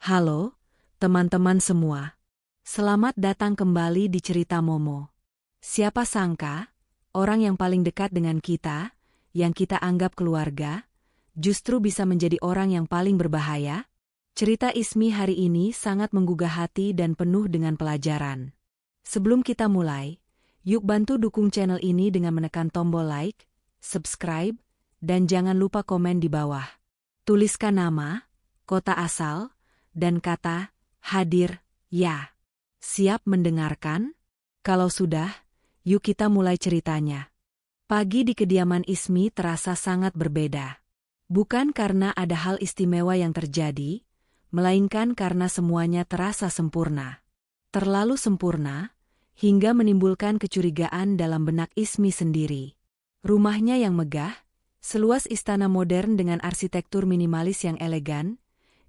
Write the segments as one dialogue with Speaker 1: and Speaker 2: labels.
Speaker 1: Halo, teman-teman semua. Selamat datang kembali di cerita Momo. Siapa sangka, orang yang paling dekat dengan kita, yang kita anggap keluarga, justru bisa menjadi orang yang paling berbahaya? Cerita Ismi hari ini sangat menggugah hati dan penuh dengan pelajaran. Sebelum kita mulai, yuk bantu dukung channel ini dengan menekan tombol like, subscribe, dan jangan lupa komen di bawah. Tuliskan nama, kota asal, dan kata, hadir, ya. Siap mendengarkan? Kalau sudah, yuk kita mulai ceritanya. Pagi di kediaman Ismi terasa sangat berbeda. Bukan karena ada hal istimewa yang terjadi, melainkan karena semuanya terasa sempurna. Terlalu sempurna, hingga menimbulkan kecurigaan dalam benak Ismi sendiri. Rumahnya yang megah, seluas istana modern dengan arsitektur minimalis yang elegan,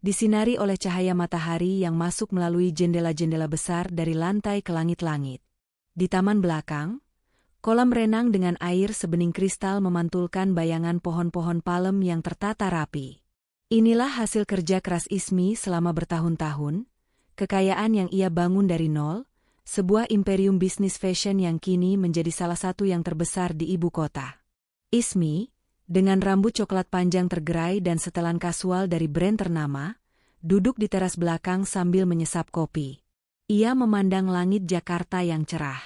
Speaker 1: disinari oleh cahaya matahari yang masuk melalui jendela-jendela besar dari lantai ke langit-langit. Di taman belakang, kolam renang dengan air sebening kristal memantulkan bayangan pohon-pohon palem yang tertata rapi. Inilah hasil kerja keras Ismi selama bertahun-tahun, kekayaan yang ia bangun dari nol, sebuah imperium bisnis fashion yang kini menjadi salah satu yang terbesar di ibu kota. Ismi, dengan rambut coklat panjang tergerai dan setelan kasual dari brand ternama, duduk di teras belakang sambil menyesap kopi. Ia memandang langit Jakarta yang cerah.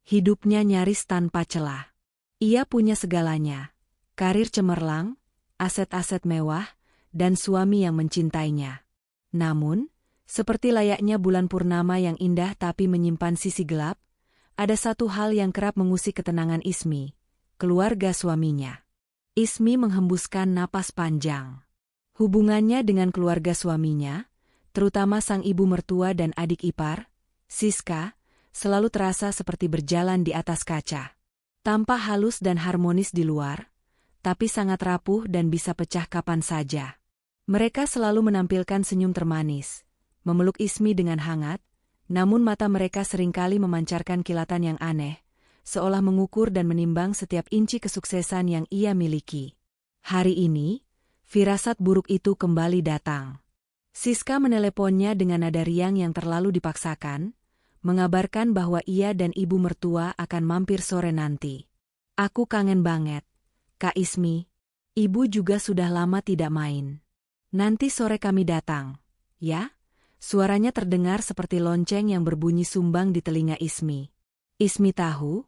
Speaker 1: Hidupnya nyaris tanpa celah. Ia punya segalanya, karir cemerlang, aset-aset mewah, dan suami yang mencintainya. Namun, seperti layaknya bulan purnama yang indah tapi menyimpan sisi gelap, ada satu hal yang kerap mengusik ketenangan Ismi, keluarga suaminya. Ismi menghembuskan napas panjang. Hubungannya dengan keluarga suaminya, terutama sang ibu mertua dan adik ipar, Siska, selalu terasa seperti berjalan di atas kaca. Tampak halus dan harmonis di luar, tapi sangat rapuh dan bisa pecah kapan saja. Mereka selalu menampilkan senyum termanis, memeluk Ismi dengan hangat, namun mata mereka seringkali memancarkan kilatan yang aneh, seolah mengukur dan menimbang setiap inci kesuksesan yang ia miliki. Hari ini, firasat buruk itu kembali datang. Siska meneleponnya dengan nada riang yang terlalu dipaksakan, mengabarkan bahwa ia dan ibu mertua akan mampir sore nanti. Aku kangen banget, Kak Ismi. Ibu juga sudah lama tidak main. Nanti sore kami datang, ya? Suaranya terdengar seperti lonceng yang berbunyi sumbang di telinga Ismi. Ismi tahu,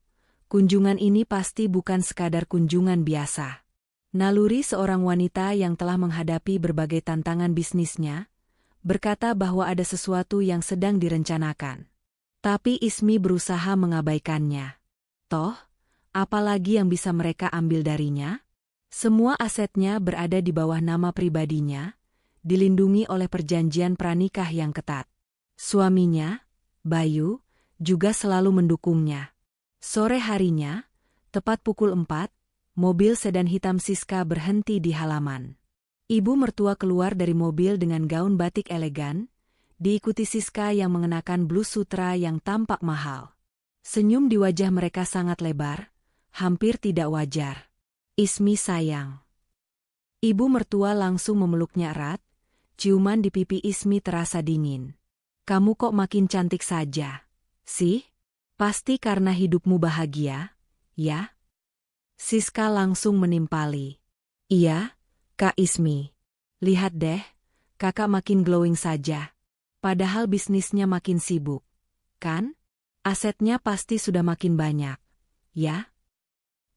Speaker 1: kunjungan ini pasti bukan sekadar kunjungan biasa. Naluri seorang wanita yang telah menghadapi berbagai tantangan bisnisnya, berkata bahwa ada sesuatu yang sedang direncanakan. Tapi Ismi berusaha mengabaikannya. Toh, apalagi yang bisa mereka ambil darinya? Semua asetnya berada di bawah nama pribadinya, dilindungi oleh perjanjian pranikah yang ketat. Suaminya, Bayu, juga selalu mendukungnya. Sore harinya, tepat pukul 4, mobil sedan hitam Siska berhenti di halaman. Ibu mertua keluar dari mobil dengan gaun batik elegan, diikuti Siska yang mengenakan blus sutra yang tampak mahal. Senyum di wajah mereka sangat lebar, hampir tidak wajar. Ismi sayang. Ibu mertua langsung memeluknya erat, ciuman di pipi Ismi terasa dingin. Kamu kok makin cantik saja, sih? Pasti karena hidupmu bahagia, ya? Siska langsung menimpali. Iya, Kak Ismi. Lihat deh, kakak makin glowing saja. Padahal bisnisnya makin sibuk, kan? Asetnya pasti sudah makin banyak, ya?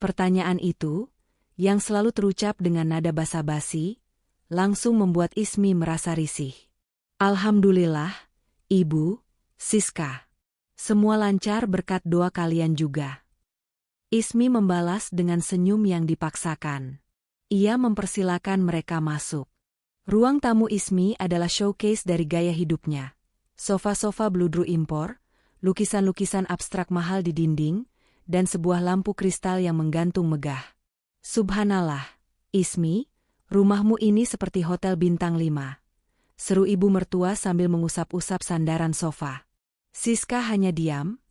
Speaker 1: Pertanyaan itu, yang selalu terucap dengan nada basa-basi, langsung membuat Ismi merasa risih. Alhamdulillah, Ibu, Siska. Semua lancar berkat doa kalian juga. Ismi membalas dengan senyum yang dipaksakan. Ia mempersilakan mereka masuk. Ruang tamu Ismi adalah showcase dari gaya hidupnya. Sofa-sofa bludru impor, lukisan-lukisan abstrak mahal di dinding, dan sebuah lampu kristal yang menggantung megah. Subhanallah, Ismi, rumahmu ini seperti hotel bintang 5. Seru ibu mertua sambil mengusap-usap sandaran sofa. Siska hanya diam,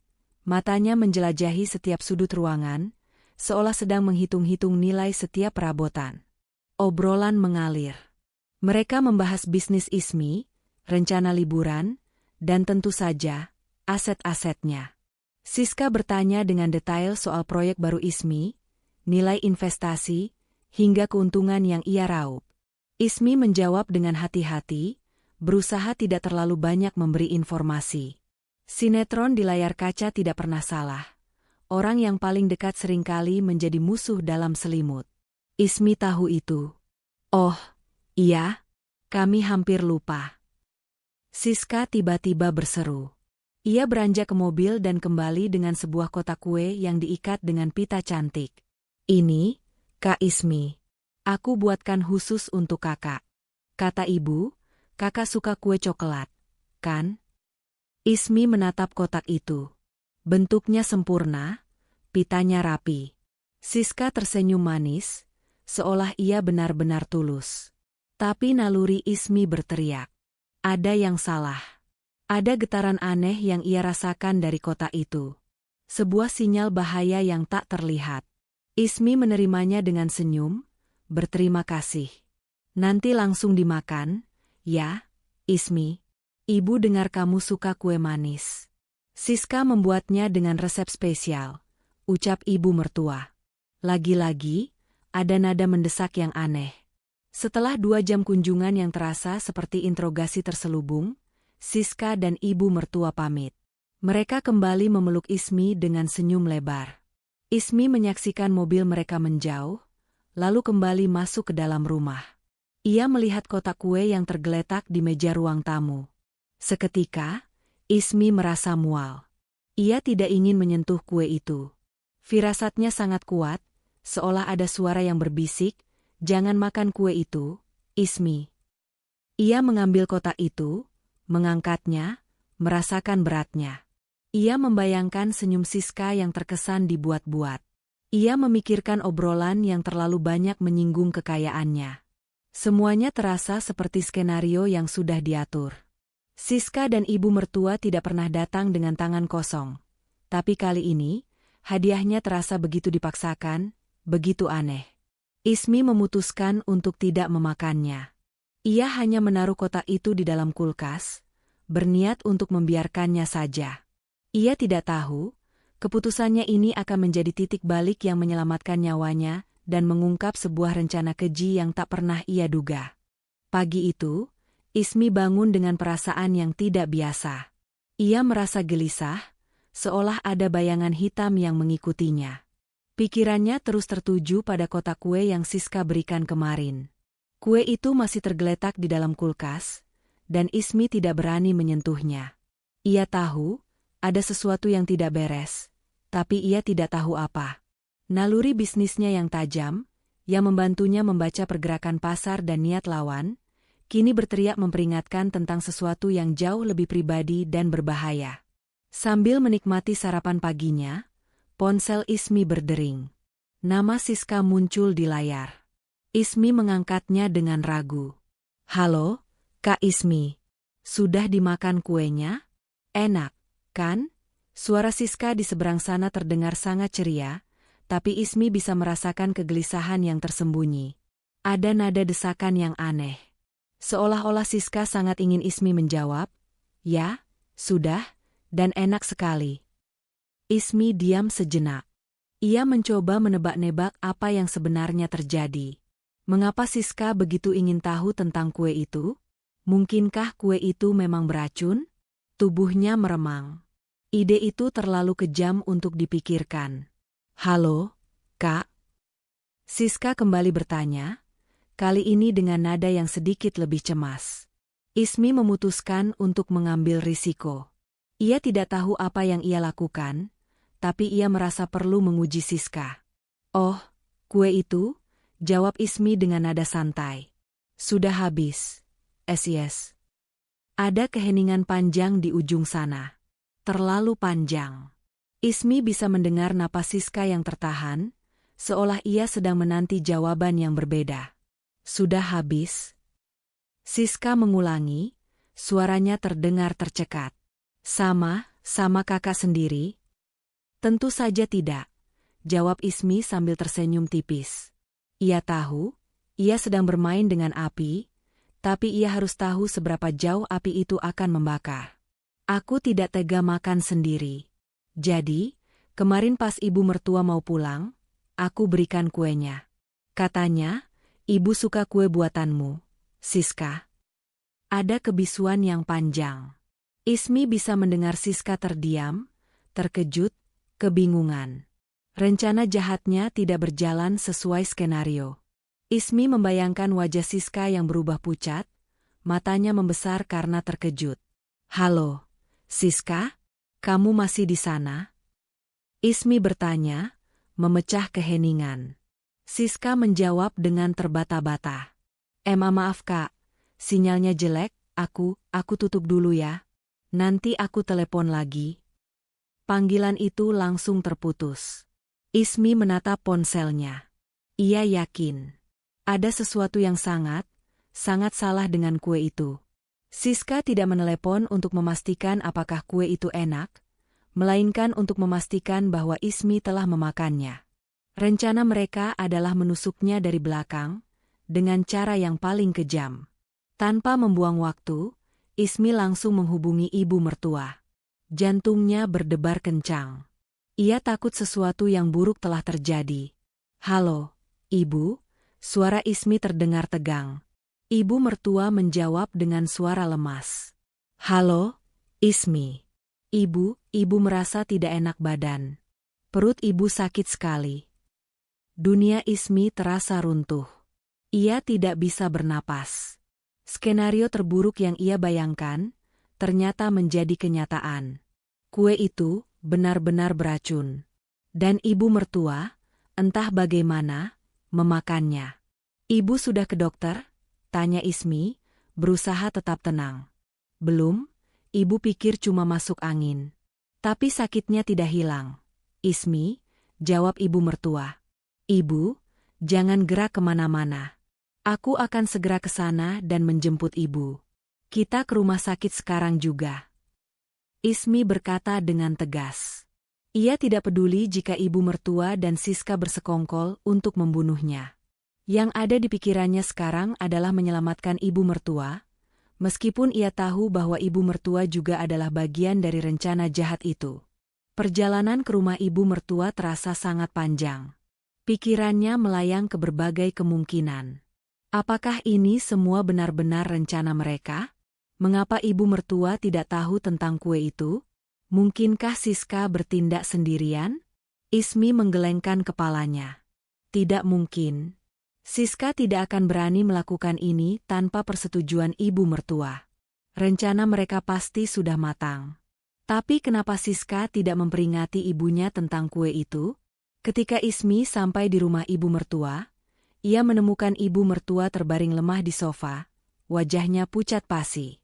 Speaker 1: matanya menjelajahi setiap sudut ruangan, seolah sedang menghitung-hitung nilai setiap perabotan. Obrolan mengalir. Mereka membahas bisnis Ismi, rencana liburan, dan tentu saja, aset-asetnya. Siska bertanya dengan detail soal proyek baru Ismi, nilai investasi, hingga keuntungan yang ia raup. Ismi menjawab dengan hati-hati, berusaha tidak terlalu banyak memberi informasi. Sinetron di layar kaca tidak pernah salah. Orang yang paling dekat seringkali menjadi musuh dalam selimut. Ismi tahu itu. Oh, iya? Kami hampir lupa. Siska tiba-tiba berseru. Ia beranjak ke mobil dan kembali dengan sebuah kotak kue yang diikat dengan pita cantik. Ini, Kak Ismi. Aku buatkan khusus untuk kakak. Kata ibu, kakak suka kue coklat, kan? Ismi menatap kotak itu. Bentuknya sempurna, pitanya rapi. Siska tersenyum manis, seolah ia benar-benar tulus. Tapi naluri Ismi berteriak. Ada yang salah. Ada getaran aneh yang ia rasakan dari kotak itu. Sebuah sinyal bahaya yang tak terlihat. Ismi menerimanya dengan senyum, berterima kasih. Nanti langsung dimakan, ya, Ismi. Ibu dengar kamu suka kue manis. Siska membuatnya dengan resep spesial, ucap ibu mertua. Lagi-lagi, ada nada mendesak yang aneh. Setelah 2 jam kunjungan yang terasa seperti interogasi terselubung, Siska dan ibu mertua pamit. Mereka kembali memeluk Ismi dengan senyum lebar. Ismi menyaksikan mobil mereka menjauh, lalu kembali masuk ke dalam rumah. Ia melihat kotak kue yang tergeletak di meja ruang tamu. Seketika, Ismi merasa mual. Ia tidak ingin menyentuh kue itu. Firasatnya sangat kuat, seolah ada suara yang berbisik, "Jangan makan kue itu, Ismi." Ia mengambil kotak itu, mengangkatnya, merasakan beratnya. Ia membayangkan senyum Siska yang terkesan dibuat-buat. Ia memikirkan obrolan yang terlalu banyak menyinggung kekayaannya. Semuanya terasa seperti skenario yang sudah diatur. Siska dan ibu mertua tidak pernah datang dengan tangan kosong. Tapi kali ini, hadiahnya terasa begitu dipaksakan, begitu aneh. Ismi memutuskan untuk tidak memakannya. Ia hanya menaruh kotak itu di dalam kulkas, berniat untuk membiarkannya saja. Ia tidak tahu, keputusannya ini akan menjadi titik balik yang menyelamatkan nyawanya dan mengungkap sebuah rencana keji yang tak pernah ia duga. Pagi itu, Ismi bangun dengan perasaan yang tidak biasa. Ia merasa gelisah, seolah ada bayangan hitam yang mengikutinya. Pikirannya terus tertuju pada kotak kue yang Siska berikan kemarin. Kue itu masih tergeletak di dalam kulkas, dan Ismi tidak berani menyentuhnya. Ia tahu, ada sesuatu yang tidak beres, tapi ia tidak tahu apa. Naluri bisnisnya yang tajam, yang membantunya membaca pergerakan pasar dan niat lawan, kini berteriak memperingatkan tentang sesuatu yang jauh lebih pribadi dan berbahaya. Sambil menikmati sarapan paginya, ponsel Ismi berdering. Nama Siska muncul di layar. Ismi mengangkatnya dengan ragu. "Halo, Kak Ismi. Sudah dimakan kuenya? Enak, kan?" Suara Siska di seberang sana terdengar sangat ceria, tapi Ismi bisa merasakan kegelisahan yang tersembunyi. Ada nada desakan yang aneh. Seolah-olah Siska sangat ingin Ismi menjawab, "Ya, sudah, dan enak sekali." Ismi diam sejenak. Ia mencoba menebak-nebak apa yang sebenarnya terjadi. Mengapa Siska begitu ingin tahu tentang kue itu? Mungkinkah kue itu memang beracun? Tubuhnya meremang. Ide itu terlalu kejam untuk dipikirkan. "Halo, Kak?" Siska kembali bertanya, kali ini dengan nada yang sedikit lebih cemas. Ismi memutuskan untuk mengambil risiko. Ia tidak tahu apa yang ia lakukan, tapi ia merasa perlu menguji Siska. "Oh, kue itu?" jawab Ismi dengan nada santai. "Sudah habis. Yes." Ada keheningan panjang di ujung sana. Terlalu panjang. Ismi bisa mendengar napas Siska yang tertahan, seolah ia sedang menanti jawaban yang berbeda. "Sudah habis?" Siska mengulangi, suaranya terdengar tercekat. Sama kakak sendiri?" "Tentu saja tidak," jawab Ismi sambil tersenyum tipis. Ia tahu, ia sedang bermain dengan api, tapi ia harus tahu seberapa jauh api itu akan membakar. Aku tidak tega makan sendiri. Jadi, kemarin pas ibu mertua mau pulang, aku berikan kuenya. Katanya, ibu suka kue buatanmu, Siska. Ada kebisuan yang panjang. Ismi bisa mendengar Siska terdiam, terkejut, kebingungan. Rencana jahatnya tidak berjalan sesuai skenario. Ismi membayangkan wajah Siska yang berubah pucat, matanya membesar karena terkejut. "Halo, Siska, kamu masih di sana?" Ismi bertanya, memecah keheningan. Siska menjawab dengan terbata-bata. Maaf kak, sinyalnya jelek, aku tutup dulu ya. Nanti aku telepon lagi." Panggilan itu langsung terputus. Ismi menatap ponselnya. Ia yakin ada sesuatu yang sangat salah dengan kue itu. Siska tidak menelepon untuk memastikan apakah kue itu enak, melainkan untuk memastikan bahwa Ismi telah memakannya. Rencana mereka adalah menusuknya dari belakang, dengan cara yang paling kejam. Tanpa membuang waktu, Ismi langsung menghubungi ibu mertua. Jantungnya berdebar kencang. Ia takut sesuatu yang buruk telah terjadi. "Halo, ibu," suara Ismi terdengar tegang. Ibu mertua menjawab dengan suara lemas. "Halo, Ismi." Ibu merasa tidak enak badan. Perut ibu sakit sekali. Dunia Ismi terasa runtuh. Ia tidak bisa bernapas. Skenario terburuk yang ia bayangkan ternyata menjadi kenyataan. Kue itu benar-benar beracun. Dan ibu mertua, entah bagaimana, memakannya. "Ibu sudah ke dokter?" tanya Ismi, berusaha tetap tenang. "Belum, ibu pikir cuma masuk angin." "Tapi sakitnya tidak hilang, Ismi," jawab ibu mertua. "Ibu, jangan gerak kemana-mana. Aku akan segera ke sana dan menjemput ibu. Kita ke rumah sakit sekarang juga." Ismi berkata dengan tegas. Ia tidak peduli jika ibu mertua dan Siska bersekongkol untuk membunuhnya. Yang ada di pikirannya sekarang adalah menyelamatkan ibu mertua, meskipun ia tahu bahwa ibu mertua juga adalah bagian dari rencana jahat itu. Perjalanan ke rumah ibu mertua terasa sangat panjang. Pikirannya melayang ke berbagai kemungkinan. Apakah ini semua benar-benar rencana mereka? Mengapa ibu mertua tidak tahu tentang kue itu? Mungkinkah Siska bertindak sendirian? Ismi menggelengkan kepalanya. Tidak mungkin. Siska tidak akan berani melakukan ini tanpa persetujuan ibu mertua. Rencana mereka pasti sudah matang. Tapi kenapa Siska tidak memperingati ibunya tentang kue itu? Ketika Ismi sampai di rumah ibu mertua, ia menemukan ibu mertua terbaring lemah di sofa, wajahnya pucat pasi.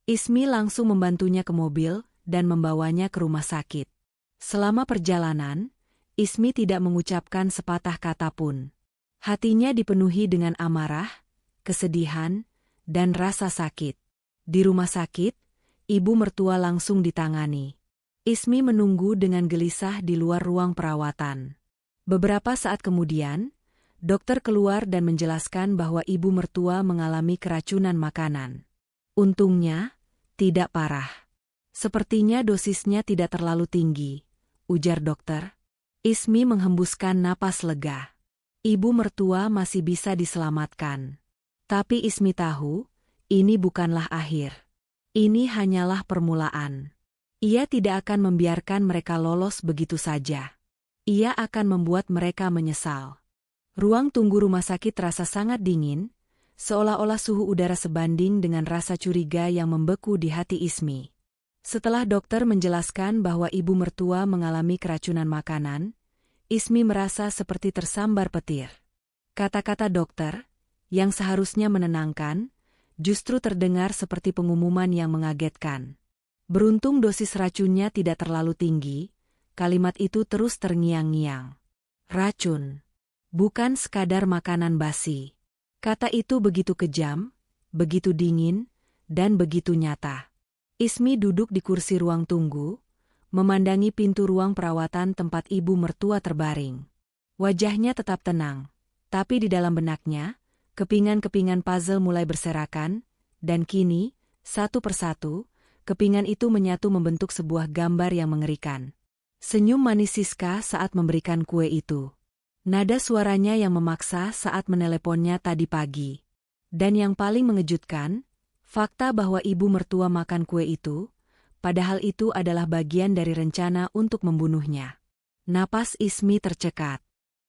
Speaker 1: Ismi langsung membantunya ke mobil dan membawanya ke rumah sakit. Selama perjalanan, Ismi tidak mengucapkan sepatah kata pun. Hatinya dipenuhi dengan amarah, kesedihan, dan rasa sakit. Di rumah sakit, ibu mertua langsung ditangani. Ismi menunggu dengan gelisah di luar ruang perawatan. Beberapa saat kemudian, dokter keluar dan menjelaskan bahwa ibu mertua mengalami keracunan makanan. Untungnya, tidak parah. Sepertinya dosisnya tidak terlalu tinggi, ujar dokter. Ismi menghembuskan napas lega. Ibu mertua masih bisa diselamatkan. Tapi Ismi tahu, ini bukanlah akhir. Ini hanyalah permulaan. Ia tidak akan membiarkan mereka lolos begitu saja. Ia akan membuat mereka menyesal. Ruang tunggu rumah sakit terasa sangat dingin, seolah-olah suhu udara sebanding dengan rasa curiga yang membeku di hati Ismi. Setelah dokter menjelaskan bahwa ibu mertua mengalami keracunan makanan, Ismi merasa seperti tersambar petir. Kata-kata dokter, yang seharusnya menenangkan, justru terdengar seperti pengumuman yang mengagetkan. Beruntung dosis racunnya tidak terlalu tinggi, kalimat itu terus terngiang-ngiang. Racun. Bukan sekadar makanan basi. Kata itu begitu kejam, begitu dingin, dan begitu nyata. Ismi duduk di kursi ruang tunggu, memandangi pintu ruang perawatan tempat ibu mertua terbaring. Wajahnya tetap tenang, tapi di dalam benaknya, kepingan-kepingan puzzle mulai berserakan, Dan kini, satu persatu, kepingan itu menyatu membentuk sebuah gambar yang mengerikan. Senyum manis Siska saat memberikan kue itu. Nada suaranya yang memaksa saat meneleponnya tadi pagi. Dan yang paling mengejutkan, fakta bahwa ibu mertua makan kue itu, padahal itu adalah bagian dari rencana untuk membunuhnya. Napas Ismi tercekat.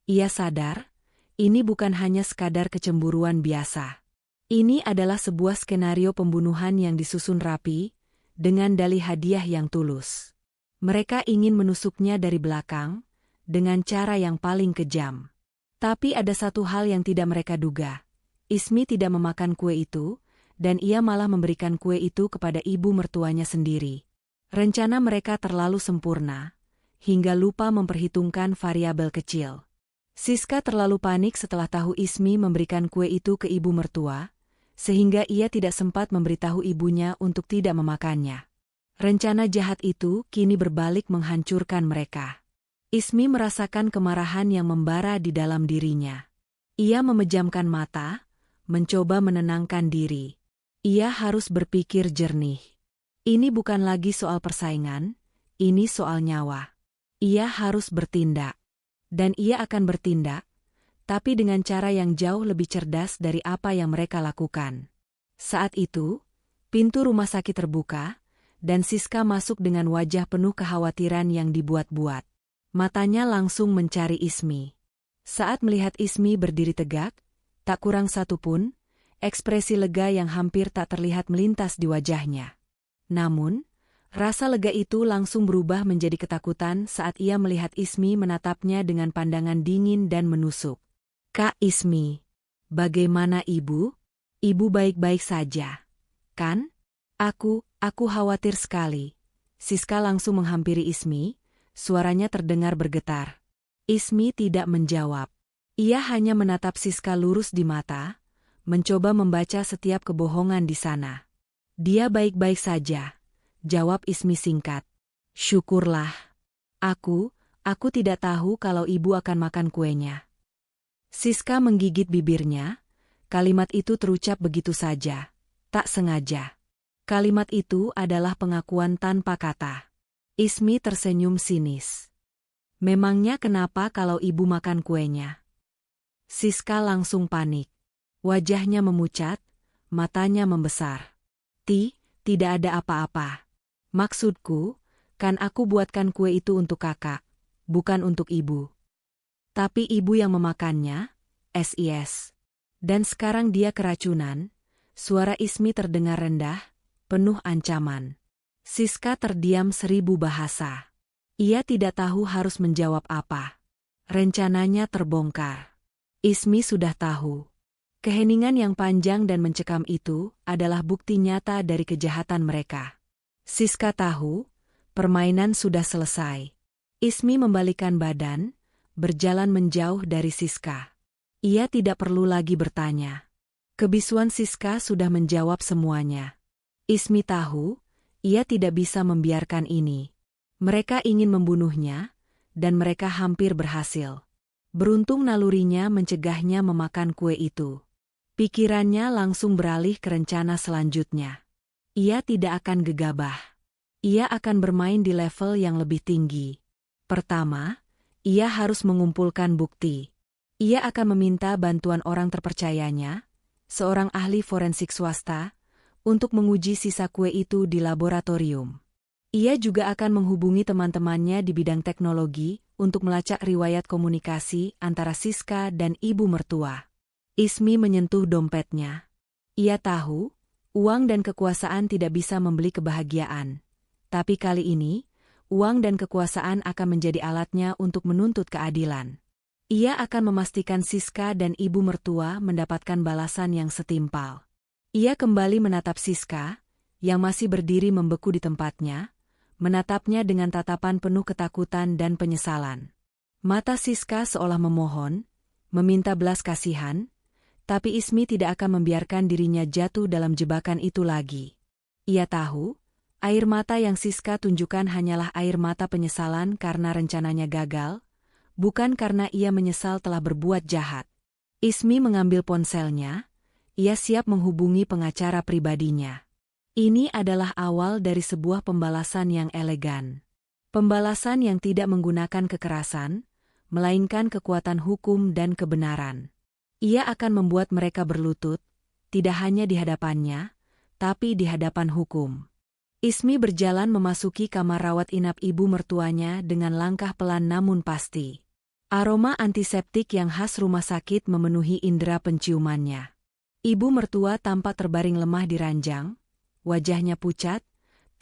Speaker 1: Ia sadar, ini bukan hanya sekadar kecemburuan biasa. Ini adalah sebuah skenario pembunuhan yang disusun rapi, dengan dalih hadiah yang tulus. Mereka ingin menusuknya dari belakang, dengan cara yang paling kejam. Tapi ada satu hal yang tidak mereka duga. Ismi tidak memakan kue itu, dan ia malah memberikan kue itu kepada ibu mertuanya sendiri. Rencana mereka terlalu sempurna, hingga lupa memperhitungkan variabel kecil. Siska terlalu panik setelah tahu Ismi memberikan kue itu ke ibu mertua, sehingga ia tidak sempat memberitahu ibunya untuk tidak memakannya. Rencana jahat itu kini berbalik menghancurkan mereka. Ismi merasakan kemarahan yang membara di dalam dirinya. Ia memejamkan mata, mencoba menenangkan diri. Ia harus berpikir jernih. Ini bukan lagi soal persaingan, ini soal nyawa. Ia harus bertindak. Dan ia akan bertindak, tapi dengan cara yang jauh lebih cerdas dari apa yang mereka lakukan. Saat itu, pintu rumah sakit terbuka, dan Siska masuk dengan wajah penuh kekhawatiran yang dibuat-buat. Matanya langsung mencari Ismi. Saat melihat Ismi berdiri tegak, tak kurang satu pun, ekspresi lega yang hampir tak terlihat melintas di wajahnya. Namun, rasa lega itu langsung berubah menjadi ketakutan saat ia melihat Ismi menatapnya dengan pandangan dingin dan menusuk. "Kak Ismi, bagaimana ibu? Ibu baik-baik saja, kan? Aku khawatir sekali." Siska langsung menghampiri Ismi, suaranya terdengar bergetar. Ismi tidak menjawab. Ia hanya menatap Siska lurus di mata, mencoba membaca setiap kebohongan di sana. "Dia baik-baik saja," jawab Ismi singkat. "Syukurlah. Aku tidak tahu kalau ibu akan makan kuenya." Siska menggigit bibirnya, kalimat itu terucap begitu saja, tak sengaja. Kalimat itu adalah pengakuan tanpa kata. Ismi tersenyum sinis. "Memangnya kenapa kalau ibu makan kuenya?" Siska langsung panik. Wajahnya memucat, matanya membesar. Tidak ada apa-apa. Maksudku, kan aku buatkan kue itu untuk kakak, bukan untuk ibu. Tapi ibu yang memakannya, SIS. Dan sekarang dia keracunan." Suara Ismi terdengar rendah, penuh ancaman. Siska terdiam 1000 bahasa. Ia tidak tahu harus menjawab apa. Rencananya terbongkar. Ismi sudah tahu. Keheningan yang panjang dan mencekam itu adalah bukti nyata dari kejahatan mereka. Siska tahu, permainan sudah selesai. Ismi membalikkan badan, berjalan menjauh dari Siska. Ia tidak perlu lagi bertanya. Kebisuan Siska sudah menjawab semuanya. Ismi tahu, ia tidak bisa membiarkan ini. Mereka ingin membunuhnya, dan mereka hampir berhasil. Beruntung nalurinya mencegahnya memakan kue itu. Pikirannya langsung beralih ke rencana selanjutnya. Ia tidak akan gegabah. Ia akan bermain di level yang lebih tinggi. Pertama, ia harus mengumpulkan bukti. Ia akan meminta bantuan orang terpercayanya, seorang ahli forensik swasta, untuk menguji sisa kue itu di laboratorium. Ia juga akan menghubungi teman-temannya di bidang teknologi untuk melacak riwayat komunikasi antara Siska dan ibu mertua. Ismi menyentuh dompetnya. Ia tahu, uang dan kekuasaan tidak bisa membeli kebahagiaan. Tapi kali ini, uang dan kekuasaan akan menjadi alatnya untuk menuntut keadilan. Ia akan memastikan Siska dan ibu mertua mendapatkan balasan yang setimpal. Ia kembali menatap Siska, yang masih berdiri membeku di tempatnya, menatapnya dengan tatapan penuh ketakutan dan penyesalan. Mata Siska seolah memohon, meminta belas kasihan, tapi Ismi tidak akan membiarkan dirinya jatuh dalam jebakan itu lagi. Ia tahu, air mata yang Siska tunjukkan hanyalah air mata penyesalan karena rencananya gagal, bukan karena ia menyesal telah berbuat jahat. Ismi mengambil ponselnya, ia siap menghubungi pengacara pribadinya. Ini adalah awal dari sebuah pembalasan yang elegan. Pembalasan yang tidak menggunakan kekerasan, melainkan kekuatan hukum dan kebenaran. Ia akan membuat mereka berlutut, tidak hanya di hadapannya, tapi di hadapan hukum. Ismi berjalan memasuki kamar rawat inap ibu mertuanya dengan langkah pelan namun pasti. Aroma antiseptik yang khas rumah sakit memenuhi indera penciumannya. Ibu mertua tampak terbaring lemah di ranjang, wajahnya pucat,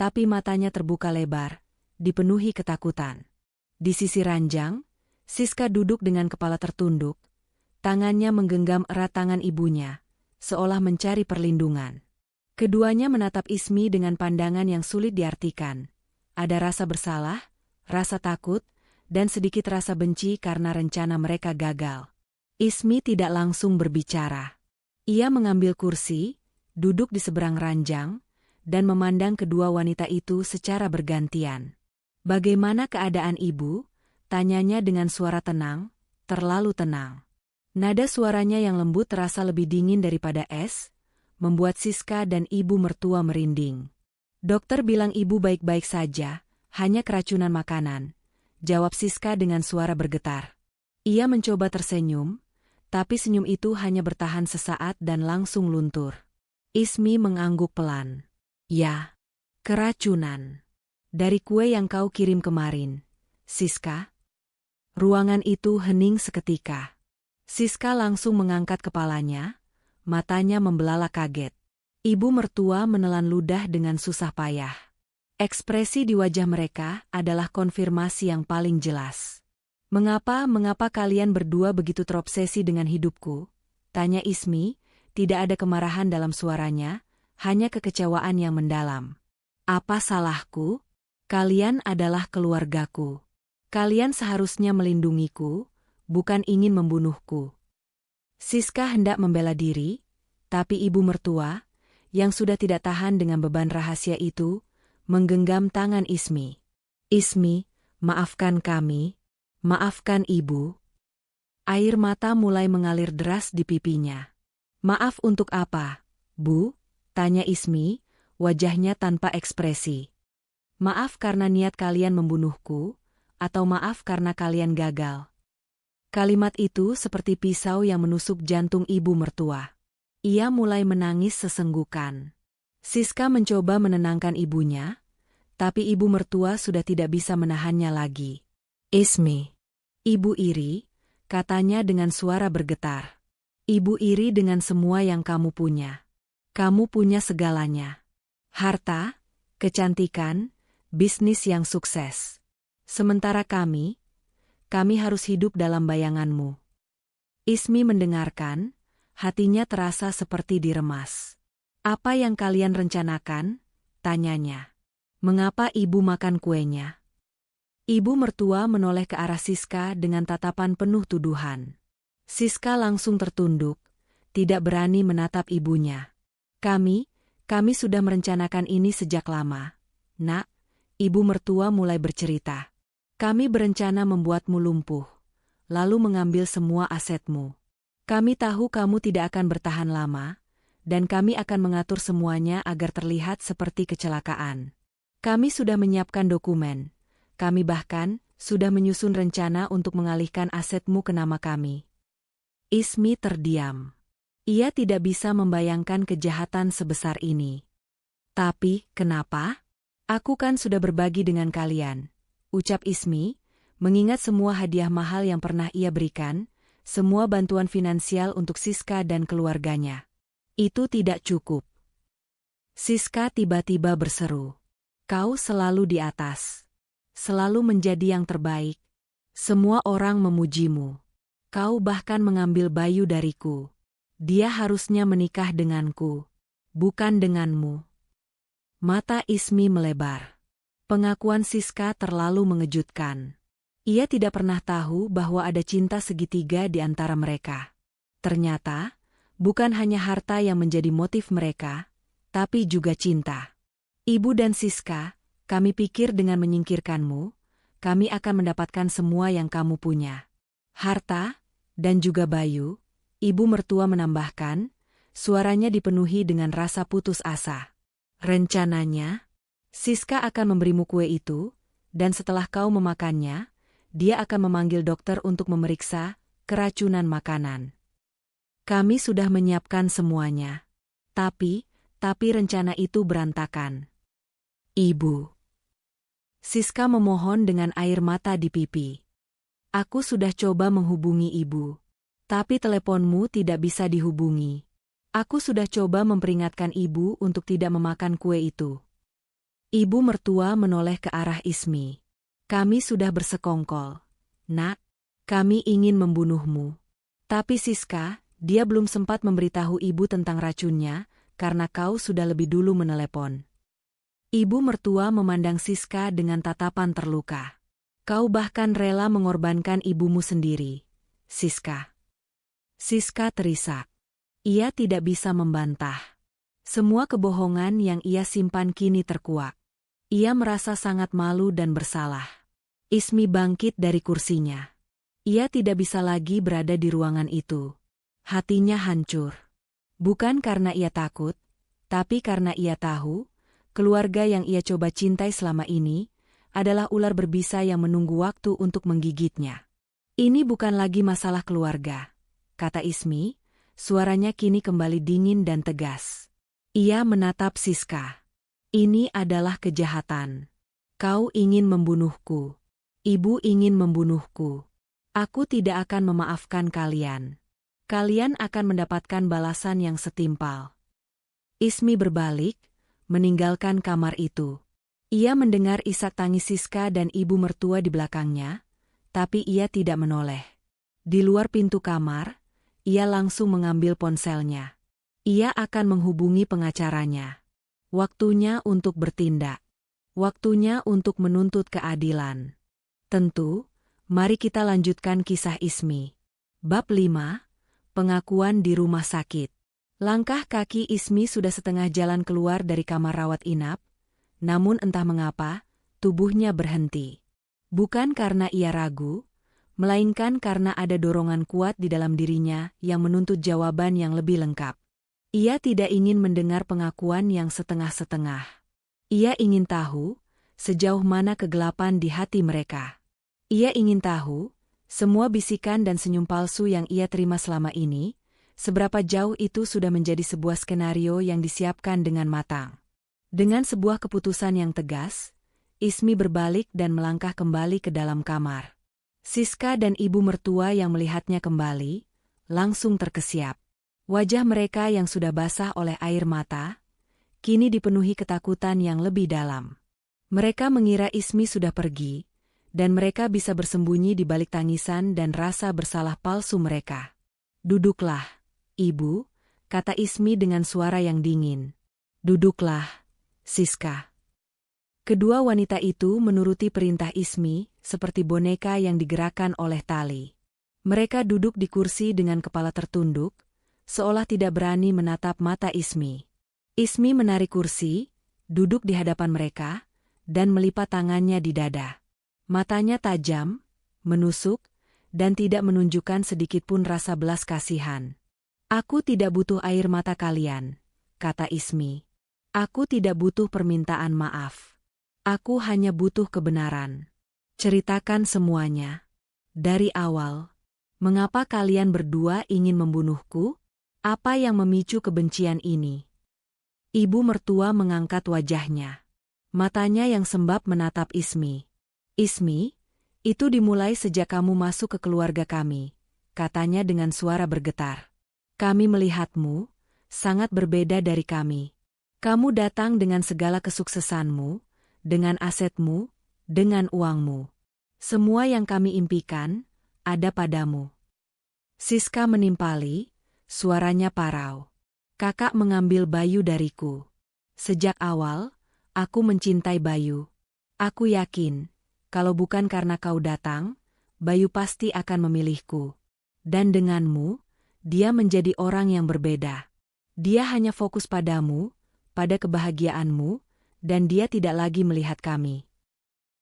Speaker 1: tapi matanya terbuka lebar, dipenuhi ketakutan. Di sisi ranjang, Siska duduk dengan kepala tertunduk, tangannya menggenggam erat tangan ibunya, seolah mencari perlindungan. Keduanya menatap Ismi dengan pandangan yang sulit diartikan. Ada rasa bersalah, rasa takut, dan sedikit rasa benci karena rencana mereka gagal. Ismi tidak langsung berbicara. Ia mengambil kursi, duduk di seberang ranjang, dan memandang kedua wanita itu secara bergantian. "Bagaimana keadaan ibu?" tanyanya dengan suara tenang, terlalu tenang. Nada suaranya yang lembut terasa lebih dingin daripada es, membuat Siska dan ibu mertua merinding. "Dokter bilang ibu baik-baik saja, hanya keracunan makanan," jawab Siska dengan suara bergetar. Ia mencoba tersenyum, tapi senyum itu hanya bertahan sesaat dan langsung luntur. Ismi mengangguk pelan. "Ya, keracunan. Dari kue yang kau kirim kemarin, Siska." Ruangan itu hening seketika. Siska langsung mengangkat kepalanya, matanya membelalak kaget. Ibu mertua menelan ludah dengan susah payah. Ekspresi di wajah mereka adalah konfirmasi yang paling jelas. Mengapa kalian berdua begitu terobsesi dengan hidupku?" tanya Ismi, tidak ada kemarahan dalam suaranya, hanya kekecewaan yang mendalam. "Apa salahku? Kalian adalah keluargaku. Kalian seharusnya melindungiku, bukan ingin membunuhku." Siska hendak membela diri, tapi ibu mertua, yang sudah tidak tahan dengan beban rahasia itu, menggenggam tangan Ismi. "Ismi, maafkan kami, maafkan ibu." Air mata mulai mengalir deras di pipinya. "Maaf untuk apa, Bu?" tanya Ismi, wajahnya tanpa ekspresi. "Maaf karena niat kalian membunuhku, atau maaf karena kalian gagal?" Kalimat itu seperti pisau yang menusuk jantung ibu mertua. Ia mulai menangis sesenggukan. Siska mencoba menenangkan ibunya, tapi ibu mertua sudah tidak bisa menahannya lagi. "Ismi, ibu iri," katanya dengan suara bergetar. "Ibu iri dengan semua yang kamu punya. Kamu punya segalanya. Harta, kecantikan, bisnis yang sukses. Sementara kami harus hidup dalam bayanganmu." Ismi mendengarkan, hatinya terasa seperti diremas. "Apa yang kalian rencanakan?" tanyanya. "Mengapa ibu makan kuenya?" Ibu mertua menoleh ke arah Siska dengan tatapan penuh tuduhan. Siska langsung tertunduk, tidak berani menatap ibunya. Kami sudah merencanakan ini sejak lama, Nak," ibu mertua mulai bercerita. "Kami berencana membuatmu lumpuh, lalu mengambil semua asetmu. Kami tahu kamu tidak akan bertahan lama, dan kami akan mengatur semuanya agar terlihat seperti kecelakaan. Kami sudah menyiapkan dokumen, kami bahkan sudah menyusun rencana untuk mengalihkan asetmu ke nama kami." Ismi terdiam. Ia tidak bisa membayangkan kejahatan sebesar ini. "Tapi, kenapa? Aku kan sudah berbagi dengan kalian," ucap Ismi, mengingat semua hadiah mahal yang pernah ia berikan, semua bantuan finansial untuk Siska dan keluarganya. "Itu tidak cukup." Siska tiba-tiba berseru. "Kau selalu di atas. Selalu menjadi yang terbaik. Semua orang memujimu. Kau bahkan mengambil Bayu dariku. Dia harusnya menikah denganku, bukan denganmu." Mata Ismi melebar. Pengakuan Siska terlalu mengejutkan. Ia tidak pernah tahu bahwa ada cinta segitiga di antara mereka. Ternyata, bukan hanya harta yang menjadi motif mereka, tapi juga cinta. "Ibu dan Siska, kami pikir dengan menyingkirkanmu, kami akan mendapatkan semua yang kamu punya. Harta, dan juga Bayu," ibu mertua menambahkan, suaranya dipenuhi dengan rasa putus asa. Rencananya, Siska akan memberimu kue itu, dan setelah kau memakannya, dia akan memanggil dokter untuk memeriksa keracunan makanan. Kami sudah menyiapkan semuanya. Tapi rencana itu berantakan. Ibu. Siska memohon dengan air mata di pipi. Aku sudah coba menghubungi ibu. Tapi teleponmu tidak bisa dihubungi. Aku sudah coba memperingatkan ibu untuk tidak memakan kue itu. Ibu mertua menoleh ke arah Ismi. Kami sudah bersekongkol. Nak, kami ingin membunuhmu. Tapi Siska, dia belum sempat memberitahu ibu tentang racunnya, karena kau sudah lebih dulu menelepon. Ibu mertua memandang Siska dengan tatapan terluka. Kau bahkan rela mengorbankan ibumu sendiri, Siska. Siska terisak. Ia tidak bisa membantah. Semua kebohongan yang ia simpan kini terkuak. Ia merasa sangat malu dan bersalah. Ismi bangkit dari kursinya. Ia tidak bisa lagi berada di ruangan itu. Hatinya hancur. Bukan karena ia takut, tapi karena ia tahu, keluarga yang ia coba cintai selama ini adalah ular berbisa yang menunggu waktu untuk menggigitnya. Ini bukan lagi masalah keluarga, kata Ismi, suaranya kini kembali dingin dan tegas. Ia menatap Siska. Ini adalah kejahatan. Kau ingin membunuhku. Ibu ingin membunuhku. Aku tidak akan memaafkan kalian. Kalian akan mendapatkan balasan yang setimpal. Ismi berbalik, meninggalkan kamar itu. Ia mendengar isak tangis Siska dan ibu mertua di belakangnya, tapi ia tidak menoleh. Di luar pintu kamar, ia langsung mengambil ponselnya. Ia akan menghubungi pengacaranya. Waktunya untuk bertindak. Waktunya untuk menuntut keadilan. Tentu, mari kita lanjutkan kisah Ismi. Bab 5, Pengakuan di rumah sakit. Langkah kaki Ismi sudah setengah jalan keluar dari kamar rawat inap, namun entah mengapa, tubuhnya berhenti. Bukan karena ia ragu, melainkan karena ada dorongan kuat di dalam dirinya yang menuntut jawaban yang lebih lengkap. Ia tidak ingin mendengar pengakuan yang setengah-setengah. Ia ingin tahu, sejauh mana kegelapan di hati mereka. Ia ingin tahu, semua bisikan dan senyum palsu yang ia terima selama ini, seberapa jauh itu sudah menjadi sebuah skenario yang disiapkan dengan matang. Dengan sebuah keputusan yang tegas, Ismi berbalik dan melangkah kembali ke dalam kamar. Siska dan ibu mertua yang melihatnya kembali, langsung terkesiap. Wajah mereka yang sudah basah oleh air mata, kini dipenuhi ketakutan yang lebih dalam. Mereka mengira Ismi sudah pergi, dan mereka bisa bersembunyi di balik tangisan dan rasa bersalah palsu mereka. Duduklah, ibu, kata Ismi dengan suara yang dingin. Duduklah, Siska. Kedua wanita itu menuruti perintah Ismi, seperti boneka yang digerakkan oleh tali. Mereka duduk di kursi dengan kepala tertunduk, seolah tidak berani menatap mata Ismi. Ismi menarik kursi, duduk di hadapan mereka, dan melipat tangannya di dada. Matanya tajam, menusuk, dan tidak menunjukkan sedikitpun rasa belas kasihan. Aku tidak butuh air mata kalian, kata Ismi. Aku tidak butuh permintaan maaf. Aku hanya butuh kebenaran. Ceritakan semuanya. Dari awal, mengapa kalian berdua ingin membunuhku? Apa yang memicu kebencian ini? Ibu mertua mengangkat wajahnya. Matanya yang sembab menatap Ismi. Ismi, itu dimulai sejak kamu masuk ke keluarga kami, katanya dengan suara bergetar. Kami melihatmu, sangat berbeda dari kami. Kamu datang dengan segala kesuksesanmu, dengan asetmu, dengan uangmu. Semua yang kami impikan, ada padamu. Siska menimpali, suaranya parau. Kakak mengambil Bayu dariku. Sejak awal, aku mencintai Bayu. Aku yakin, kalau bukan karena kau datang, Bayu pasti akan memilihku. Dan denganmu, dia menjadi orang yang berbeda. Dia hanya fokus padamu, pada kebahagiaanmu, dan dia tidak lagi melihat kami.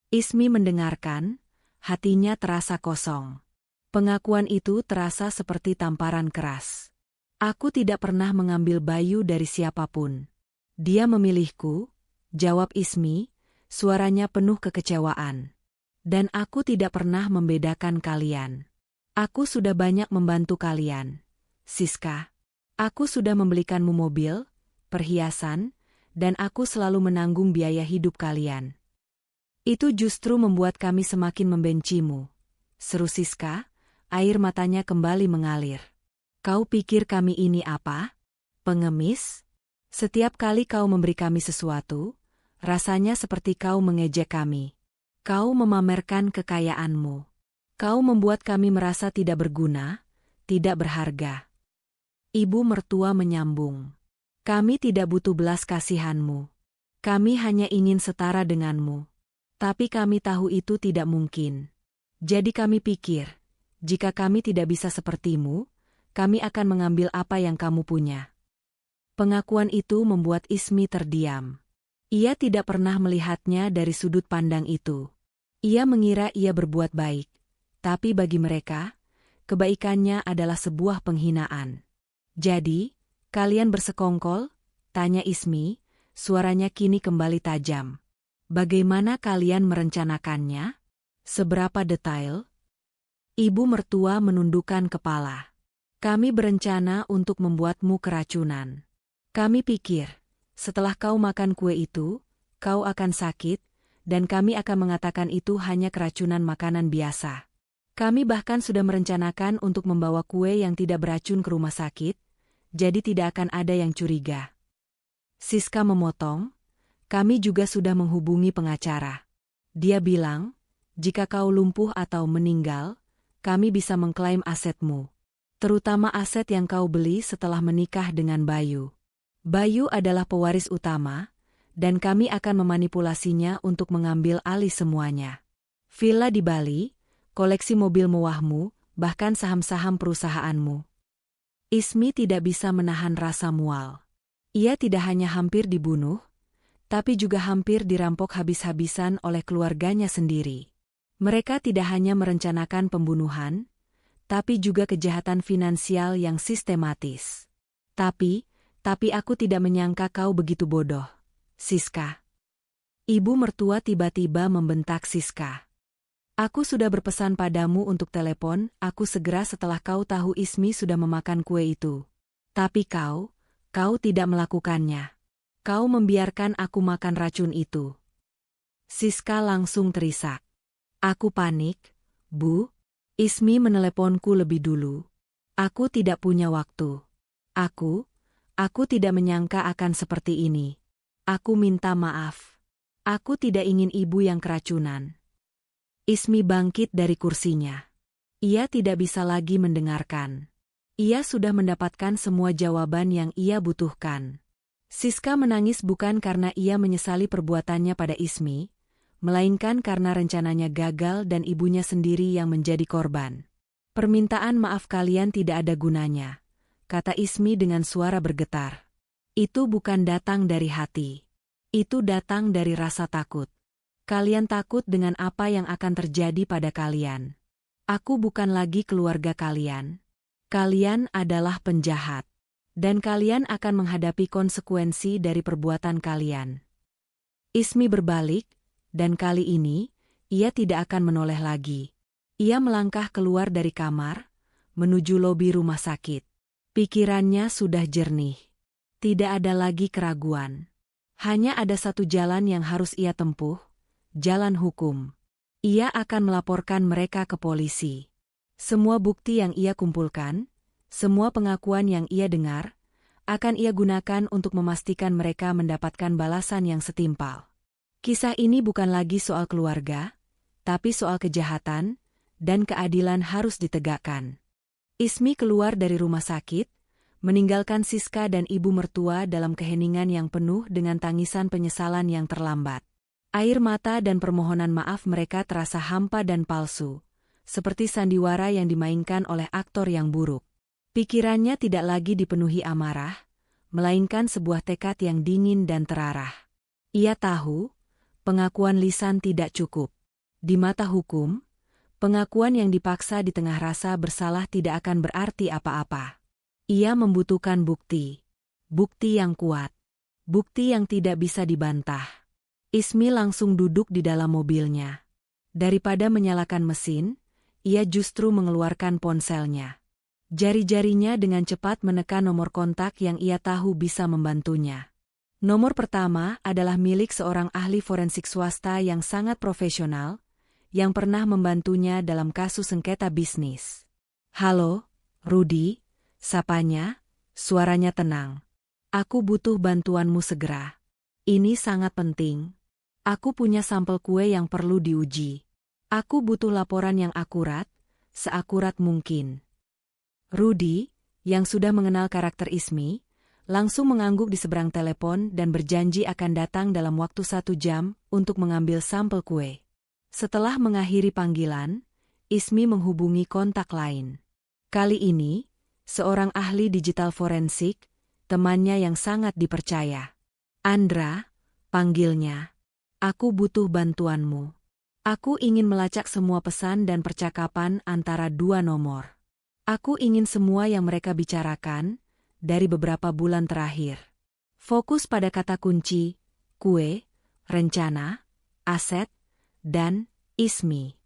Speaker 1: Ismi mendengarkan, hatinya terasa kosong. Pengakuan itu terasa seperti tamparan keras. Aku tidak pernah mengambil Bayu dari siapapun. Dia memilihku, jawab Ismi, suaranya penuh kekecewaan. Dan aku tidak pernah membedakan kalian. Aku sudah banyak membantu kalian. Siska. Aku sudah membelikanmu mobil, perhiasan, dan aku selalu menanggung biaya hidup kalian. Itu justru membuat kami semakin membencimu. Seru Siska, air matanya kembali mengalir. Kau pikir kami ini apa? Pengemis? Setiap kali kau memberi kami sesuatu, rasanya seperti kau mengejek kami. Kau memamerkan kekayaanmu. Kau membuat kami merasa tidak berguna, tidak berharga. Ibu mertua menyambung. Kami tidak butuh belas kasihanmu. Kami hanya ingin setara denganmu. Tapi kami tahu itu tidak mungkin. Jadi kami pikir, jika kami tidak bisa sepertimu, kami akan mengambil apa yang kamu punya. Pengakuan itu membuat Ismi terdiam. Ia tidak pernah melihatnya dari sudut pandang itu. Ia mengira ia berbuat baik. Tapi bagi mereka, kebaikannya adalah sebuah penghinaan. Jadi, kalian bersekongkol? Tanya Ismi, suaranya kini kembali tajam. Bagaimana kalian merencanakannya? Seberapa detail? Ibu mertua menundukkan kepala. Kami berencana untuk membuatmu keracunan. Kami pikir, setelah kau makan kue itu, kau akan sakit, dan kami akan mengatakan itu hanya keracunan makanan biasa. Kami bahkan sudah merencanakan untuk membawa kue yang tidak beracun ke rumah sakit, jadi tidak akan ada yang curiga. Siska memotong, kami juga sudah menghubungi pengacara. Dia bilang, jika kau lumpuh atau meninggal, kami bisa mengklaim asetmu. Terutama aset yang kau beli setelah menikah dengan Bayu. Bayu adalah pewaris utama, dan kami akan memanipulasinya untuk mengambil alih semuanya. Villa di Bali, koleksi mobil mewahmu, bahkan saham-saham perusahaanmu. Ismi tidak bisa menahan rasa mual. Ia tidak hanya hampir dibunuh, tapi juga hampir dirampok habis-habisan oleh keluarganya sendiri. Mereka tidak hanya merencanakan pembunuhan, tapi juga kejahatan finansial yang sistematis. Tapi aku tidak menyangka kau begitu bodoh, Siska. Ibu mertua tiba-tiba membentak Siska. Aku sudah berpesan padamu untuk telepon, aku segera setelah kau tahu Ismi sudah memakan kue itu. Tapi kau tidak melakukannya. Kau membiarkan aku makan racun itu. Siska langsung terisak. Aku panik, Bu. Ismi meneleponku lebih dulu. Aku tidak punya waktu. Aku tidak menyangka akan seperti ini. Aku minta maaf. Aku tidak ingin ibu yang keracunan. Ismi bangkit dari kursinya. Ia tidak bisa lagi mendengarkan. Ia sudah mendapatkan semua jawaban yang ia butuhkan. Siska menangis bukan karena ia menyesali perbuatannya pada Ismi, melainkan karena rencananya gagal dan ibunya sendiri yang menjadi korban. Permintaan maaf kalian tidak ada gunanya, kata Ismi dengan suara bergetar. Itu bukan datang dari hati. Itu datang dari rasa takut. Kalian takut dengan apa yang akan terjadi pada kalian. Aku bukan lagi keluarga kalian. Kalian adalah penjahat. Dan kalian akan menghadapi konsekuensi dari perbuatan kalian. Ismi berbalik, dan kali ini, ia tidak akan menoleh lagi. Ia melangkah keluar dari kamar, menuju lobi rumah sakit. Pikirannya sudah jernih. Tidak ada lagi keraguan. Hanya ada satu jalan yang harus ia tempuh, jalan hukum. Ia akan melaporkan mereka ke polisi. Semua bukti yang ia kumpulkan, semua pengakuan yang ia dengar, akan ia gunakan untuk memastikan mereka mendapatkan balasan yang setimpal. Kisah ini bukan lagi soal keluarga, tapi soal kejahatan, dan keadilan harus ditegakkan. Ismi keluar dari rumah sakit, meninggalkan Siska dan ibu mertua dalam keheningan yang penuh dengan tangisan penyesalan yang terlambat. Air mata dan permohonan maaf mereka terasa hampa dan palsu, seperti sandiwara yang dimainkan oleh aktor yang buruk. Pikirannya tidak lagi dipenuhi amarah, melainkan sebuah tekad yang dingin dan terarah. Ia tahu, pengakuan lisan tidak cukup. Di mata hukum, pengakuan yang dipaksa di tengah rasa bersalah tidak akan berarti apa-apa. Ia membutuhkan bukti. Bukti yang kuat. Bukti yang tidak bisa dibantah. Ismi langsung duduk di dalam mobilnya. Daripada menyalakan mesin, ia justru mengeluarkan ponselnya. Jari-jarinya dengan cepat menekan nomor kontak yang ia tahu bisa membantunya. Nomor pertama adalah milik seorang ahli forensik swasta yang sangat profesional, yang pernah membantunya dalam kasus sengketa bisnis. "Halo, Rudy," sapanya, suaranya tenang. "Aku butuh bantuanmu segera. Ini sangat penting. Aku punya sampel kue yang perlu diuji. Aku butuh laporan yang akurat, seakurat mungkin." Rudy, yang sudah mengenal karakter Ismi, langsung mengangguk di seberang telepon dan berjanji akan datang dalam waktu 1 jam untuk mengambil sampel kue. Setelah mengakhiri panggilan, Ismi menghubungi kontak lain. Kali ini, seorang ahli digital forensik, temannya yang sangat dipercaya. "Andra," panggilnya. "Aku butuh bantuanmu. Aku ingin melacak semua pesan dan percakapan antara 2 nomor. Aku ingin semua yang mereka bicarakan dari beberapa bulan terakhir. Fokus pada kata kunci, kue, rencana, aset, dan Ismi."